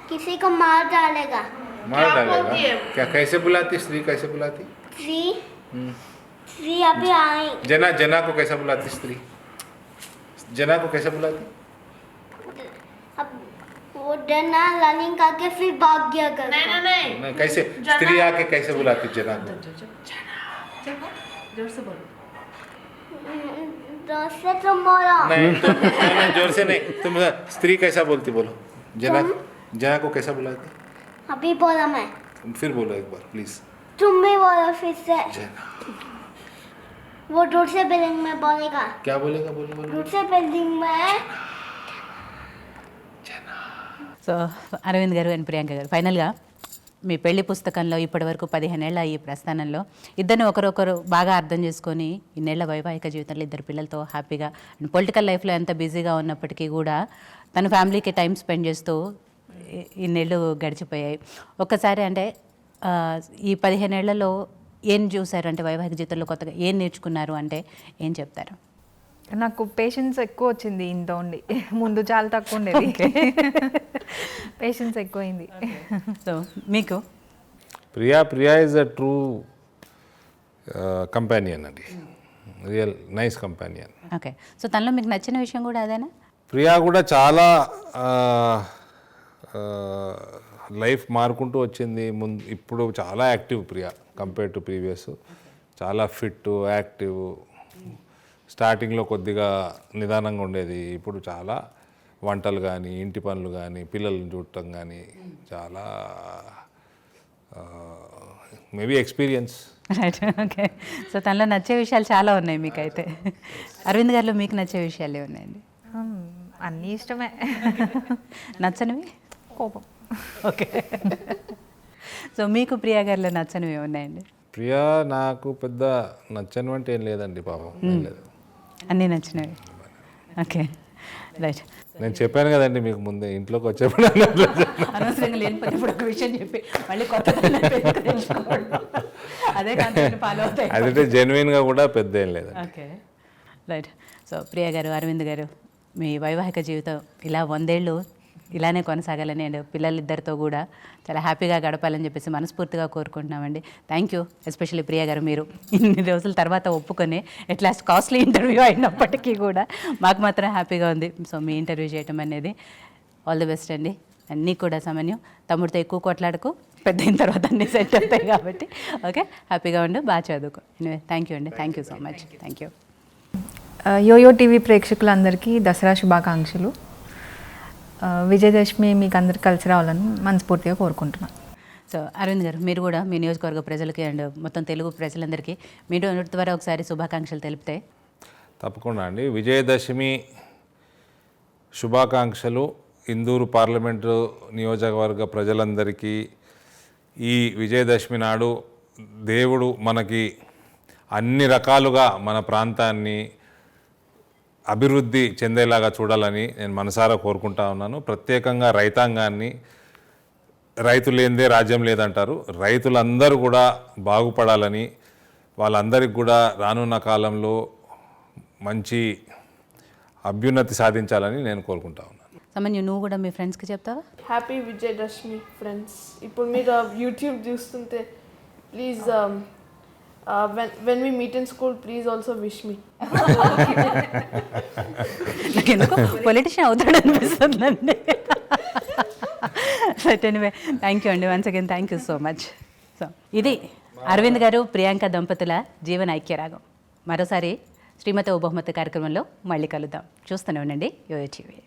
किसी को मार डालेगा। मार क्या बोलती डालेगा? है? क्या कैसे बुलाती? स्त्री कैसे बुलाती? स्त्री अभी आई। जना को कैसा बुलाती? स्त्री जना को कैसे बुलाती? अब वो डरना रनिंग करके फिर भाग गया घर को। नहीं कैसे? स्त्री आके कैसे बुलाती जना को? जोर से बोलो। जोर से तुम बोलो। नहीं जोर से नहीं। तुम स्त्री कैसा बोलती? बोलो। जना को कैसा बुलाती? अभी बोला मैं। फिर बोलो एक बार प्लीज। तुम भी बोलो फिर से। जना। वो दूर से बिल्डिंग में बोलेगा। क्या बोलेगा? बोलो। दूर से बिल्डिंग में। సో అరవింద్ గారు అండ్ ప్రియాంక గారు, ఫైనల్గా మీ పెళ్లి పుస్తకంలో ఇప్పటివరకు 15 ఏళ్ల ఈ ప్రస్థానంలో ఇద్దరిని ఒకరొకరు బాగా అర్థం చేసుకొని ఇన్నేళ్ల వైవాహిక జీవితంలో ఇద్దరు పిల్లలతో హ్యాపీగా అండ్ పొలిటికల్ లైఫ్లో ఎంత బిజీగా ఉన్నప్పటికీ కూడా తన ఫ్యామిలీకి టైం స్పెండ్ చేస్తూ ఇన్నేళ్ళు గడిచిపోయాయి. ఒక్కసారి అంటే ఈ 15 ఏళ్లలో ఏం చూసారు? అంటే వైవాహిక జీవితంలో కొత్తగా ఏం నేర్చుకున్నారు అంటే ఏం చెప్తారు? నాకు పేషెన్స్ ఎక్కువ వచ్చింది ఇంత ఉండి, ముందు చాలా తక్కువ ఉండేది. పేషెన్స్ ఎక్కువైంది. సో మీకు? Priya is a true companion అండి, real nice companion. Okay. So తనలో మీకు నచ్చిన విషయం కూడా అదేనా? ప్రియా కూడా చాలా లైఫ్ మారుకుంటూ వచ్చింది. ఇప్పుడు చాలా active Priya compare to previous. చాలా ఫిట్, యాక్టివ్. స్టార్టింగ్లో కొద్దిగా నిదానంగా ఉండేది, ఇప్పుడు చాలా వంటలు కానీ, ఇంటి పనులు కానీ, పిల్లల్ని చూడటం కానీ చాలా maybe experience. Right. Okay. So తనలో నచ్చే విషయాలు చాలా ఉన్నాయి మీకైతే. అరవింద్ గారిలో మీకు నచ్చే విషయాలు ఏమున్నాయండి? అన్నీ ఇష్టమే. నచ్చనివి? కోపం. ఓకే. సో మీకు ప్రియా గారిలో నచ్చనివి ఏమున్నాయండి? ప్రియా నాకు పెద్ద నచ్చని అంటే ఏం లేదండి, పాపం ఏం లేదు, అన్నీ నచ్చినవి. ఓకే. రైట్. నేను చెప్పాను కదండి మీకు ముందే, ఇంట్లోకి వచ్చేప్పుడు అనవసరంగా లేనిపోతే ఇప్పుడు ఒక విషయం చెప్పి మళ్ళీ కొత్త అదే కాన్సెప్ట్ ఫాలో అవుతాయి. అదంటే జెన్యున్గా కూడా పెద్ద ఏం లేదు. ఓకే. రైట్. సో ప్రియా గారు, అరవింద్ గారు, మీ వైవాహిక జీవితం ఇలా 100 ఏళ్ళు ఇలానే కొనసాగాలని అండ్ పిల్లలిద్దరితో కూడా చాలా హ్యాపీగా గడపాలని చెప్పేసి మనస్ఫూర్తిగా కోరుకుంటున్నామండి. Thank you. Especially Priya garu, మీరు ఇన్ని రోజుల తర్వాత ఒప్పుకొని ఎట్లాస్ట్ కాస్ట్లీ ఇంటర్వ్యూ అయినప్పటికీ కూడా మాకు మాత్రం హ్యాపీగా ఉంది. సో మీ ఇంటర్వ్యూ చేయటం అనేది ఆల్ ది బెస్ట్ అండి. అండ్ నీకు కూడా సమన్యం, తమ్ముడితో ఎక్కువ కొట్లాడుకు, పెద్ద అయిన తర్వాత అన్నీ సెట్ అవుతాయి కాబట్టి ఓకే, హ్యాపీగా ఉండు, బాగా చదువుకో. ఎనివే థ్యాంక్ యూ అండి. Thank you so much. Thank you. YoYo TV ప్రేక్షకులందరికీ దసరా శుభాకాంక్షలు. విజయదశమి మీకు అందరికి కలిసి రావాలని మనస్ఫూర్తిగా కోరుకుంటున్నాను. సో అరవింద్ గారు, మీరు కూడా మీ నియోజకవర్గ ప్రజలకి అండ్ మొత్తం తెలుగు ప్రజలందరికీ మీరు ద్వారా ఒకసారి శుభాకాంక్షలు తెలిపితే. తప్పకుండా అండి. విజయదశమి శుభాకాంక్షలు ఇందూరు పార్లమెంటు నియోజకవర్గ ప్రజలందరికీ. ఈ విజయదశమి నాడు దేవుడు మనకి అన్ని రకాలుగా మన ప్రాంతాన్ని అభివృద్ధి చెందేలాగా చూడాలని నేను మనసారా కోరుకుంటా ఉన్నాను. ప్రత్యేకంగా రైతాంగాన్ని, రైతు లేనిదే రాజ్యం లేదంటారు, రైతులందరూ కూడా బాగుపడాలని, వాళ్ళందరికీ కూడా రానున్న కాలంలో మంచి అభ్యున్నతి సాధించాలని నేను కోరుకుంటా ఉన్నాను. సమన్యు నువ్వు కూడా మీ ఫ్రెండ్స్కి చెప్తావా? Happy Vijayadashami friends. ఇప్పుడు మీరు యూట్యూబ్ చూస్తుంటే please when we meet in school please also wish me. నాకు ఎందుకు పొలిటీషియన్ అవుతాడు అనిపిస్తుందండి. బట్ ఎనీవే థ్యాంక్ యూ అండి, once again thank you so much. So ఇది అరవింద్ గారు ప్రియాంక దంపతుల జీవన ఐక్యరాగం. మరోసారి శ్రీమతి ఓ బహుమతి కార్యక్రమంలో మళ్ళీ కలుద్దాం. చూస్తూనే ఉండండి యోయో టీవీ.